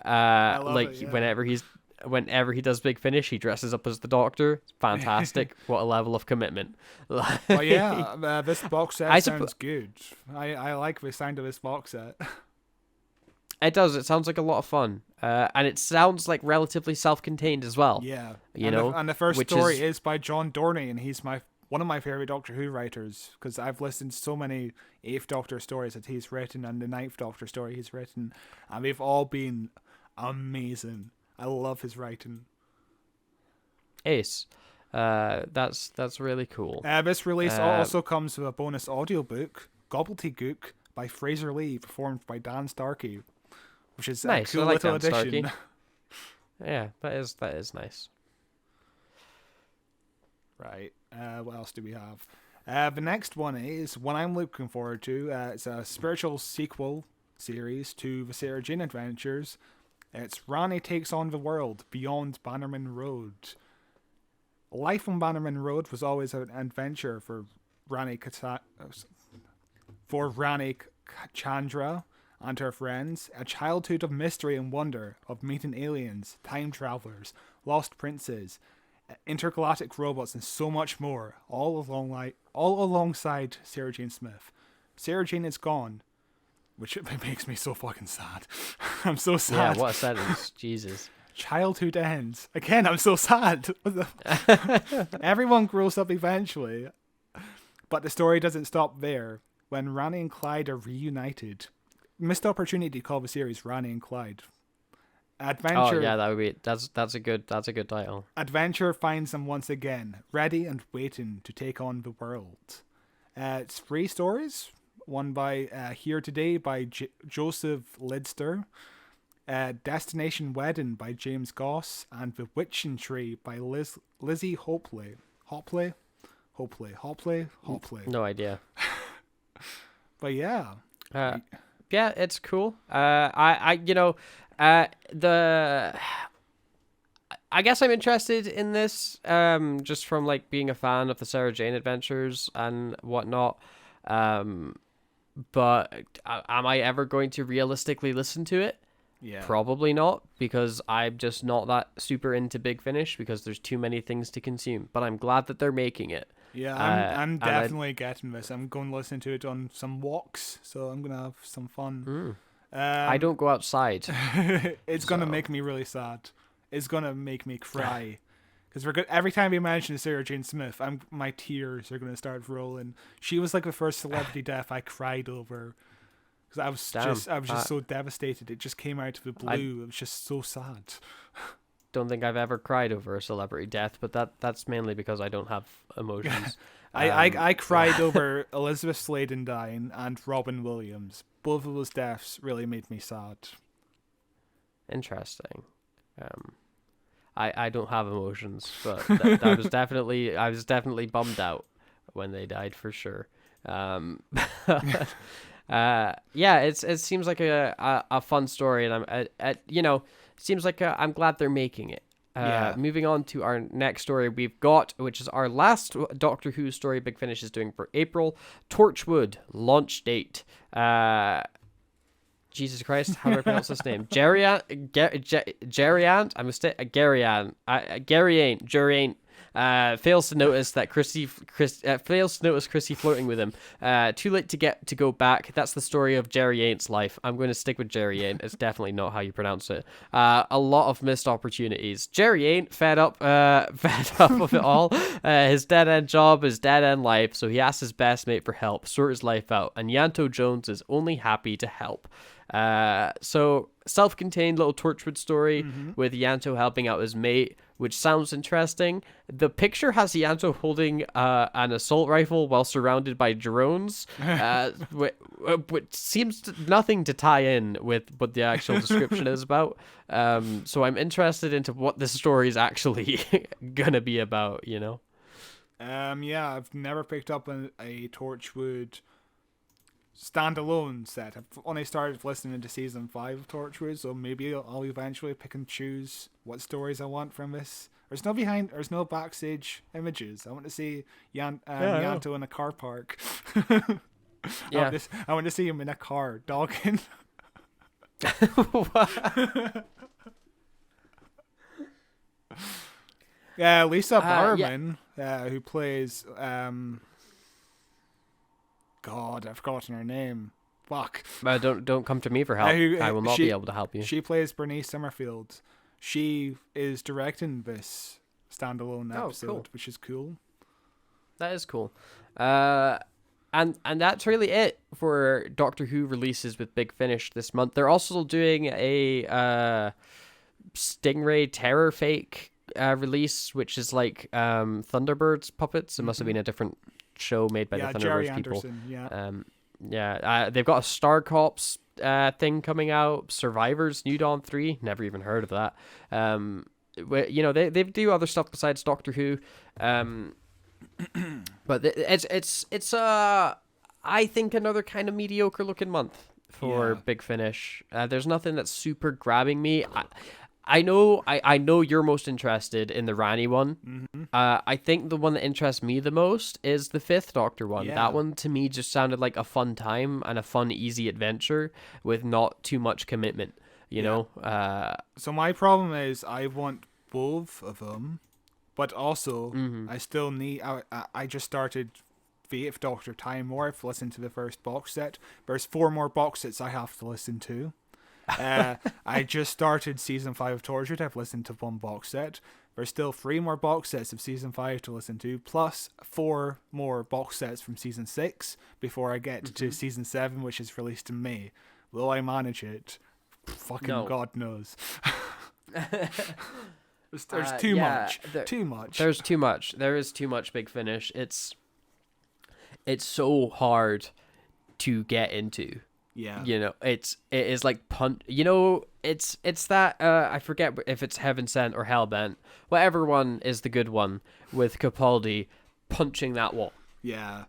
Whenever he does Big Finish, he dresses up as the Doctor. It's fantastic. What a level of commitment. Oh yeah, this box set sounds good. I like the sound of this box set. It does. It sounds like a lot of fun. And it sounds like relatively self-contained as well. Yeah. And the first story is by John Dorney, and he's one of my favorite Doctor Who writers, because I've listened to so many 8th Doctor stories that he's written and the 9th Doctor story he's written, and they've all been amazing. I love his writing. Ace. That's really cool. This release also comes with a bonus audiobook, Gobbledygook, by Fraser Lee, performed by Dan Starkey, which is nice. A cool little addition. Yeah, that is nice. Right. What else do we have? The next one is one I'm looking forward to. It's a spiritual sequel series to the Sarah Jane Adventures. It's Rani Takes on the World Beyond Bannerman Road. Life on Bannerman Road was always an adventure for Rani Chandra and her friends, a childhood of mystery and wonder, of meeting aliens, time travelers, lost princes, intergalactic robots, and so much more, all alongside Sarah Jane Smith. Sarah Jane is gone, which makes me so fucking sad. I'm so sad. Yeah, what a sentence. Jesus. Childhood ends. Again, I'm so sad. Everyone grows up eventually, but the story doesn't stop there. When Rani and Clyde are reunited, missed opportunity to call the series Rani and Clyde. Adventure. Oh yeah, that would be that's a good title. Adventure finds them once again, ready and waiting to take on the world. It's 3 stories. One by Here Today by Joseph Lidster, Destination Wedding by James Goss, and The Witching Tree by Lizzie Hopley. Hopley. No idea. But yeah. Yeah, it's cool. I guess I'm interested in this, just from like being a fan of the Sarah Jane Adventures and whatnot. But am I ever going to realistically listen to it? Yeah. Probably not, because I'm just not that super into Big Finish because there's too many things to consume. But I'm glad that they're making it. Yeah, I'm definitely getting this. I'm going to listen to it on some walks, so I'm going to have some fun. I don't go outside. It's going to make me really sad. It's going to make me cry. Because every time we mention Sarah Jane Smith, my tears are going to start rolling. She was like the first celebrity death I cried over. Because I was just so devastated. It just came out of the blue. It was just so sad. Don't think I've ever cried over a celebrity death, but that's mainly because I don't have emotions. I cried over Elizabeth Sladen dying and Robin Williams. Both of those deaths really made me sad. Interesting. I don't have emotions, but I was definitely bummed out when they died for sure. It seems like a fun story, and seems like I'm glad they're making it. Moving on to our next story we've got, which is our last Doctor Who story Big Finish is doing for April. Torchwood launch date. Jesus Christ, how do I pronounce this name? Geriant. Fails to notice Chrissy flirting with him. Too late to go back. That's the story of Jerry Ain't's life. I'm going to stick with Jerry Ain't. It's definitely not how you pronounce it. A lot of missed opportunities. Jerry Ain't fed up of it all. His dead end job, his dead end life. So he asks his best mate for help, sort his life out, and Yanto Jones is only happy to help. So self-contained little Torchwood story with Yanto helping out his mate, which sounds interesting. The picture has Yanto holding an assault rifle while surrounded by drones, which seems nothing to tie in with what the actual description is about. So I'm interested into what this story is actually gonna be about, I've never picked up a Torchwood standalone set. I've only started listening to season 5 of Torchwood, so maybe I'll eventually pick and choose what stories I want from this. There's no backstage images. I want to see Yanto in a car park. I want to see him in a car dogging. Lisa Barman, who plays God, I've forgotten her name. Fuck. Don't come to me for help. I will not be able to help you. She plays Bernice Summerfield. She is directing this standalone episode, cool. which is cool. That is cool. And that's really it for Doctor Who releases with Big Finish this month. They're also doing a Stingray Terror Fake release, which is like Thunderbirds puppets. It must have been a different show made by the Thunderbirds Jerry people. Anderson, they've got a Star Cops thing coming out. Survivors New Dawn 3, never even heard of that. They do other stuff besides Doctor Who, but it's I think another kind of mediocre looking month for Big Finish. There's nothing that's super grabbing me. I know you're most interested in the Rani one. I think the one that interests me the most is the 5th Doctor one. Yeah. That one to me just sounded like a fun time and a fun, easy adventure with not too much commitment, you know? So my problem is I want both of them, but also I still need... I just started the 8th Doctor Time Warp. I've listened to the first box set. There's 4 more box sets I have to listen to. I just started season 5 of Torchwood. I've listened to 1 box set. There's still 3 more box sets of season 5 to listen to, plus 4 more box sets from season 6 before I get to season 7, which is released in May. Will I manage it? Fucking God knows. There's too much. Too much. There's too much. There is too much Big Finish. It's so hard to get into. Yeah. It is like it's that I forget if it's Heaven Sent or Hell Bent. Whatever one is the good one with Capaldi punching that wall. Yeah.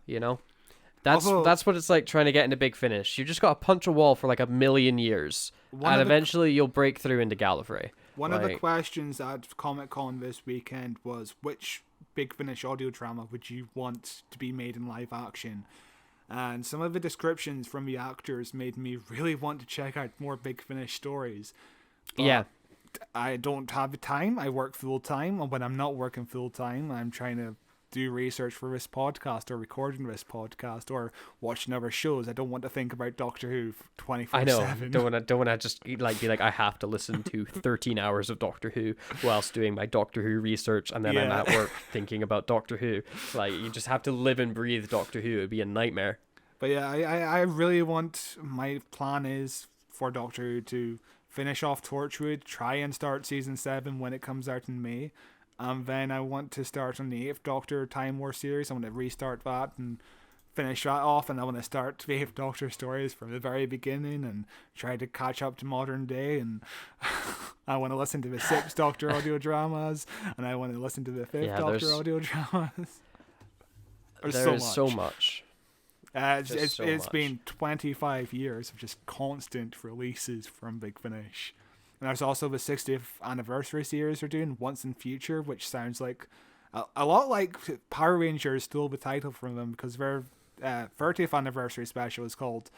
That's what it's like trying to get into Big Finish. You just got to punch a wall for like a million years, and eventually you'll break through into Gallifrey. One of the questions at Comic-Con this weekend was, which Big Finish audio drama would you want to be made in live action? And some of the descriptions from the actors made me really want to check out more Big Finish stories. But yeah. I don't have the time. I work full time, and when I'm not working full time, I'm trying to do research for this podcast or recording this podcast or watching other shows. I don't want to think about Doctor Who 24/7. I know. Don't want to just be like I have to listen to 13 hours of Doctor Who whilst doing my Doctor Who research, and then I'm at work thinking about Doctor Who. Like, you just have to live and breathe Doctor Who. It'd be a nightmare. But yeah, I really want, my plan is for Doctor Who to finish off Torchwood, try and start season 7 when it comes out in May. And then I want to start on the 8th Doctor Time War series. I want to restart that and finish that off. And I want to start the 8th Doctor stories from the very beginning and try to catch up to modern day. And I want to listen to the 6th Doctor audio dramas. And I want to listen to the 5th Doctor audio dramas. There's so much. It's been 25 years of just constant releases from Big Finish. And there's also the 60th anniversary series they're doing, Once in Future, which sounds like a lot like Power Rangers stole the title from them, because their 30th anniversary special is called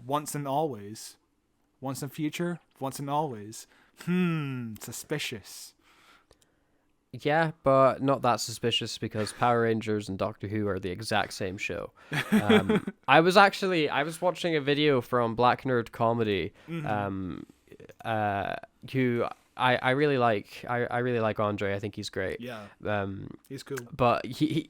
Once and Always. Once in Future, Once and Always. Suspicious. Yeah, but not that suspicious, because Power Rangers and Doctor Who are the exact same show. I was watching a video from Black Nerd Comedy, who I really like. I really like Andre. I think he's great. Yeah. He's cool. But he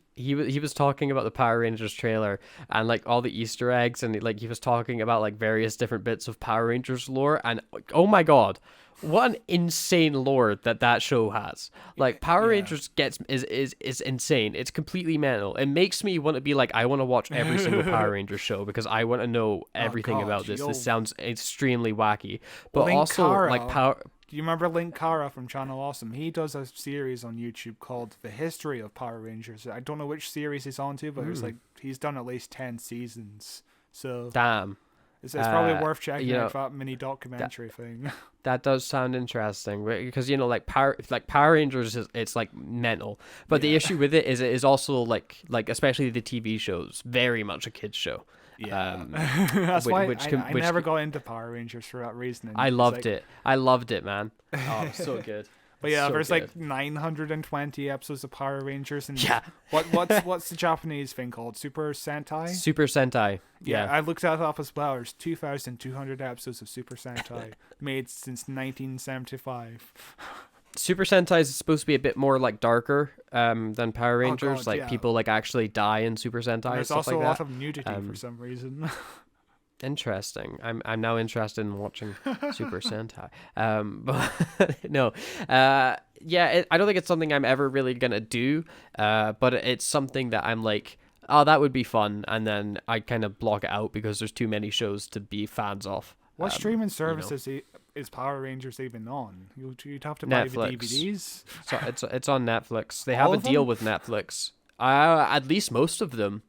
was talking about the Power Rangers trailer and like all the Easter eggs, and like he was talking about like various different bits of Power Rangers lore, and oh my god, what an insane lore that show has. Like, Power Rangers is insane. It's completely mental. It makes me want to be like, I want to watch every single Power Rangers show, because I want to know everything about this. This sounds extremely wacky. But Link also, Cara, like, Power... Do you remember Link Cara from Channel Awesome? He does a series on YouTube called The History of Power Rangers. I don't know which series he's on to, but there's like, he's done at least 10 seasons. So damn. It's probably worth checking out that mini documentary thing. That does sound interesting, because like Power Rangers it's like mental, but the issue with it is also like especially the TV shows, very much a kids show. Yeah, that's why I never got into Power Rangers for that reason. I loved it, man. Oh, it was so good. But yeah, so there's good. like 920 episodes of Power Rangers, and yeah. what's the Japanese thing called? Super Sentai? Super Sentai. Yeah. I looked that up as well. There's 2,200 episodes of Super Sentai made since 1975. Super Sentai is supposed to be a bit more like darker than Power Rangers. People like actually die in Super Sentai. And there's stuff also like a lot that. of nudity for some reason. Interesting. I'm now interested in watching Super Sentai. But no. I don't think it's something I'm ever really gonna do. But it's something that I'm like, oh, that would be fun, and then I kind of block it out because there's too many shows to be fans of. What streaming services is Power Rangers even on? You'd have to buy the DVDs. So it's on Netflix. They have a deal with Netflix. At least most of them.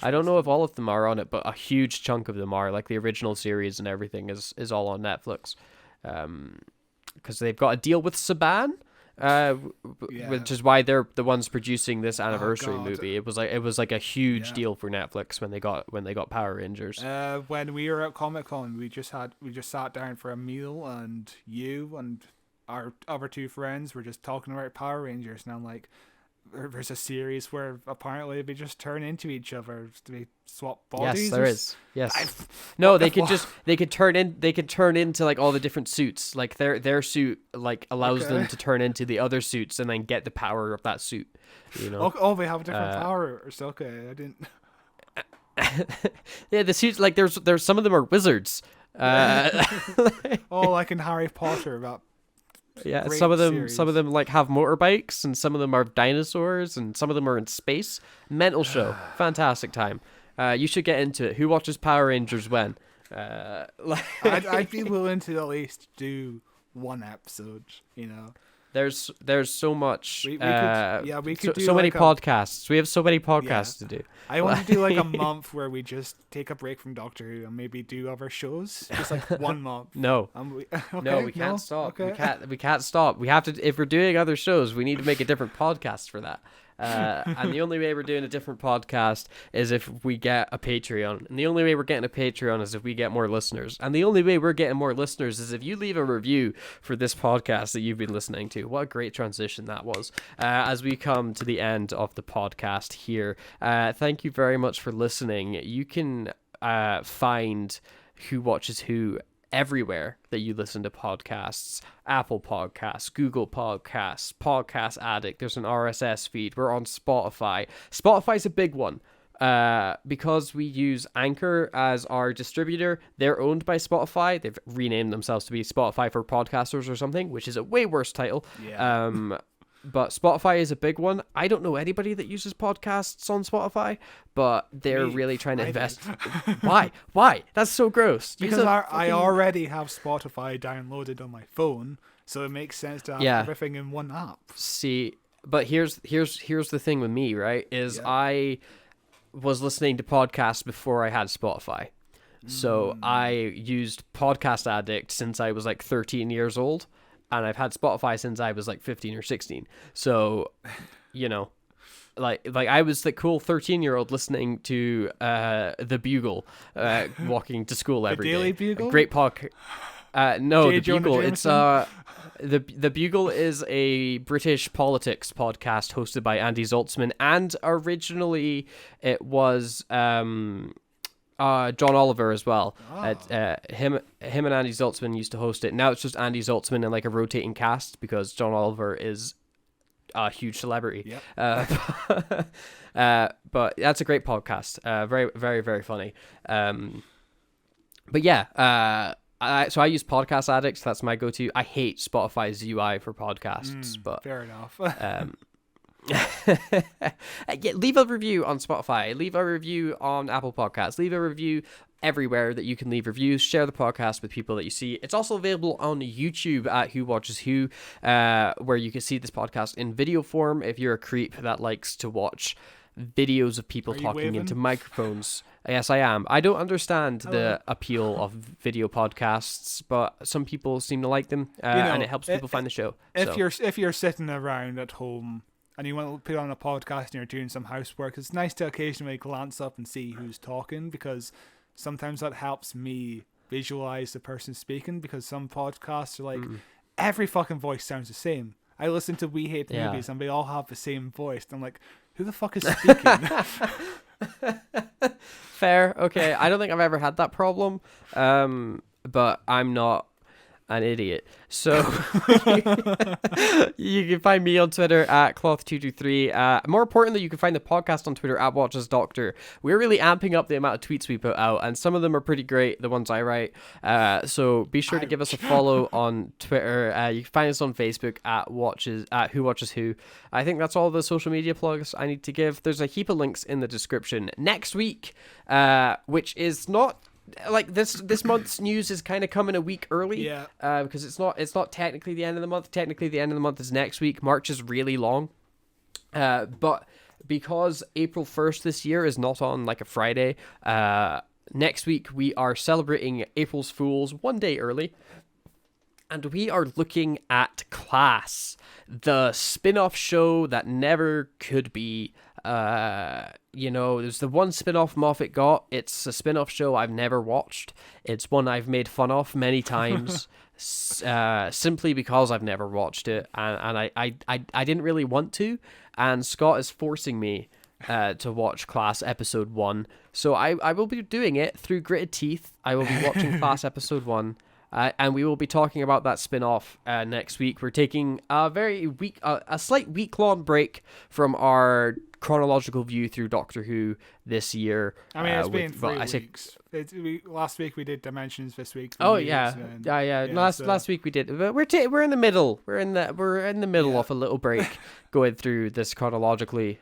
I don't know if all of them are on it, but a huge chunk of them are. Like the original series and everything is all on Netflix. Because they've got a deal with Saban, which is why they're the ones producing this anniversary movie. It was like a huge deal for Netflix when they got Power Rangers. When we were at Comic-Con, we just sat down for a meal, and you and our other two friends were just talking about Power Rangers, and I'm like, there's a series where apparently they just turn into each other. They swap bodies. Yes, there is. Yes. No, they could turn into like all the different suits. Like their suit like allows them to turn into the other suits and then get the power of that suit. You know. Oh, they have different powers. Okay, I didn't. Yeah, the suits, like there's some of them are wizards. Like in Harry Potter about. Yeah, some of them like have motorbikes, and some of them are dinosaurs, and some of them are in space. Mental show, fantastic time. You should get into it. Who watches Power Rangers when? I'd be willing to at least do one episode. You know, there's so much. We could do so many podcasts. We have so many podcasts to do. I want to do like a month where we just take a break from Doctor Who and maybe do other shows. Just like 1 month. No. We can't stop. Okay. We can't stop. We have to. If we're doing other shows, we need to make a different podcast for that. And the only way we're doing a different podcast is if we get a Patreon. And the only way we're getting a Patreon is if we get more listeners. And the only way we're getting more listeners is if you leave a review for this podcast that you've been listening to. What a great transition that was. As we come to the end of the podcast here, thank you very much for listening. You can find Who Watches Who everywhere that you listen to podcasts: Apple Podcasts, Google Podcasts, Podcast Addict. There's an RSS feed. We're on Spotify. Spotify's a big one because we use Anchor as our distributor. They're owned by Spotify. They've renamed themselves to be Spotify for Podcasters or something, which is a way worse title. But Spotify is a big one. I don't know anybody that uses podcasts on Spotify, but they're really trying to invest. Why? That's so gross. Because I already have Spotify downloaded on my phone, so it makes sense to have everything in one app. See, but here's the thing with me, right? I was listening to podcasts before I had Spotify. So I used Podcast Addict since I was like 13 years old. And I've had Spotify since I was like 15 or 16. So, like I was the cool 13-year-old listening to The Bugle, walking to school every day. The Daily Bugle? Great podcast. No, J. The Bugle. Jonah It's The Bugle is a British politics podcast hosted by Andy Zaltzman, and originally it was John Oliver as well. Him and Andy Zaltzman used to host it. Now it's just Andy Zaltzman and like a rotating cast because John Oliver is a huge celebrity. But that's a great podcast. Very, very, very funny. But yeah, so I use Podcast Addict. That's my go-to. I hate Spotify's UI for podcasts, but fair enough. Leave a review on Spotify, leave a review on Apple Podcasts, leave a review everywhere that you can leave reviews. Share the podcast with people that you see. It's also available on YouTube at Who Watches Who, where you can see this podcast in video form if you're a creep that likes to watch videos of people talking into microphones. Yes, I am. I don't understand the appeal of video podcasts, but some people seem to like them, and it helps people find the show. If you're sitting around at home and you want to put on a podcast and you're doing some housework, it's nice to occasionally glance up and see who's talking, because sometimes that helps me visualize the person speaking, because some podcasts are like, every fucking voice sounds the same. I listen to We Hate Movies and they all have the same voice. And I'm like, who the fuck is speaking? Fair. Okay. I don't think I've ever had that problem, but I'm not an idiot. So you can find me on Twitter at Cloth223. More importantly, you can find the podcast on Twitter at WatchesDoctor. We're really amping up the amount of tweets we put out, and some of them are pretty great, the ones I write. So be sure to give us a follow on Twitter. You can find us on Facebook at Who Watches Who. I think that's all the social media plugs I need to give. There's a heap of links in the description. Next week, which is not like this month's news is kind of coming a week early, because it's not technically the end of the month. Technically the end of the month is next week. March is really long, but because April 1st this year is not on like a Friday, next week we are celebrating April's Fools one day early, and we are looking at Class, the spin-off show that never could be. There's the one spin-off Moffat got. It's a spin-off show I've never watched. It's one I've made fun of many times, simply because I've never watched it, and I didn't really want to, and Scott is forcing me to watch Class episode 1. So I will be doing it through gritted teeth. I will be watching Class episode 1. And we will be talking about that spin-off next week. We're taking a slight week-long break from our chronological view through Doctor Who this year. I mean, it's been 3 weeks. Last week we did Dimensions. This week. Last week we did. But we're in the middle. We're in the middle of a little break, going through this chronologically.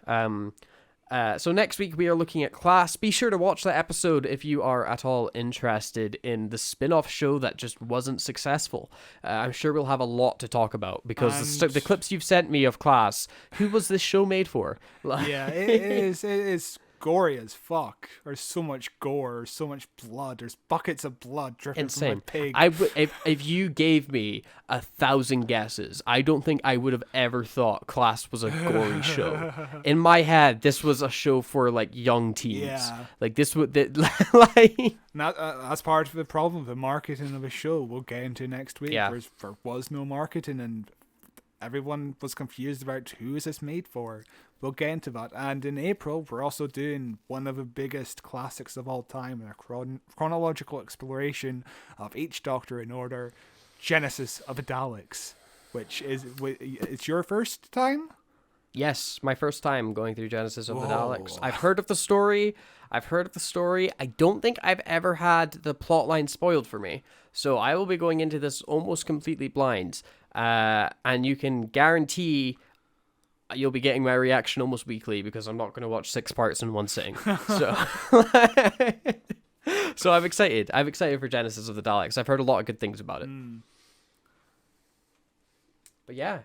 So next week we are looking at Class. Be sure to watch that episode if you are at all interested in the spin-off show that just wasn't successful. I'm sure we'll have a lot to talk about, because the clips you've sent me of Class, who was this show made for? Yeah, it is gory as fuck. There's so much gore, there's so much blood, there's buckets of blood dripping from my pig. If you gave me 1,000 guesses, I don't think I would have ever thought Class was a gory show. In my head, this was a show for like young teens. Yeah. Like this would like. That's part of the problem, the marketing of a show. We'll get into next week. Yeah. There was no marketing, and everyone was confused about who is this made for. We'll get into that. And in April, we're also doing one of the biggest classics of all time, a chronological exploration of each Doctor in order, Genesis of the Daleks, which is it's your first time? Yes, my first time going through Genesis of the Daleks. I've heard of the story. I don't think I've ever had the plotline spoiled for me. So I will be going into this almost completely blind. And you can guarantee you'll be getting my reaction almost weekly because I'm not going to watch 6 parts in one sitting. So, so I'm excited. I'm excited for Genesis of the Daleks. I've heard a lot of good things about it. But yeah.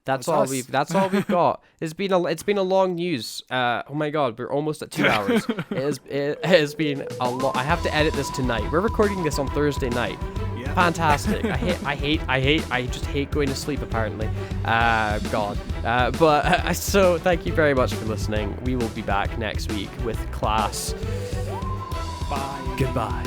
That's all we've got. It's been a long news. Oh my god, we're almost at 2 hours. It has been a lot. I have to edit this tonight. We're recording this on Thursday night. Yeah. Fantastic. I just hate going to sleep apparently. So thank you very much for listening. We will be back next week with Class. Bye. Goodbye.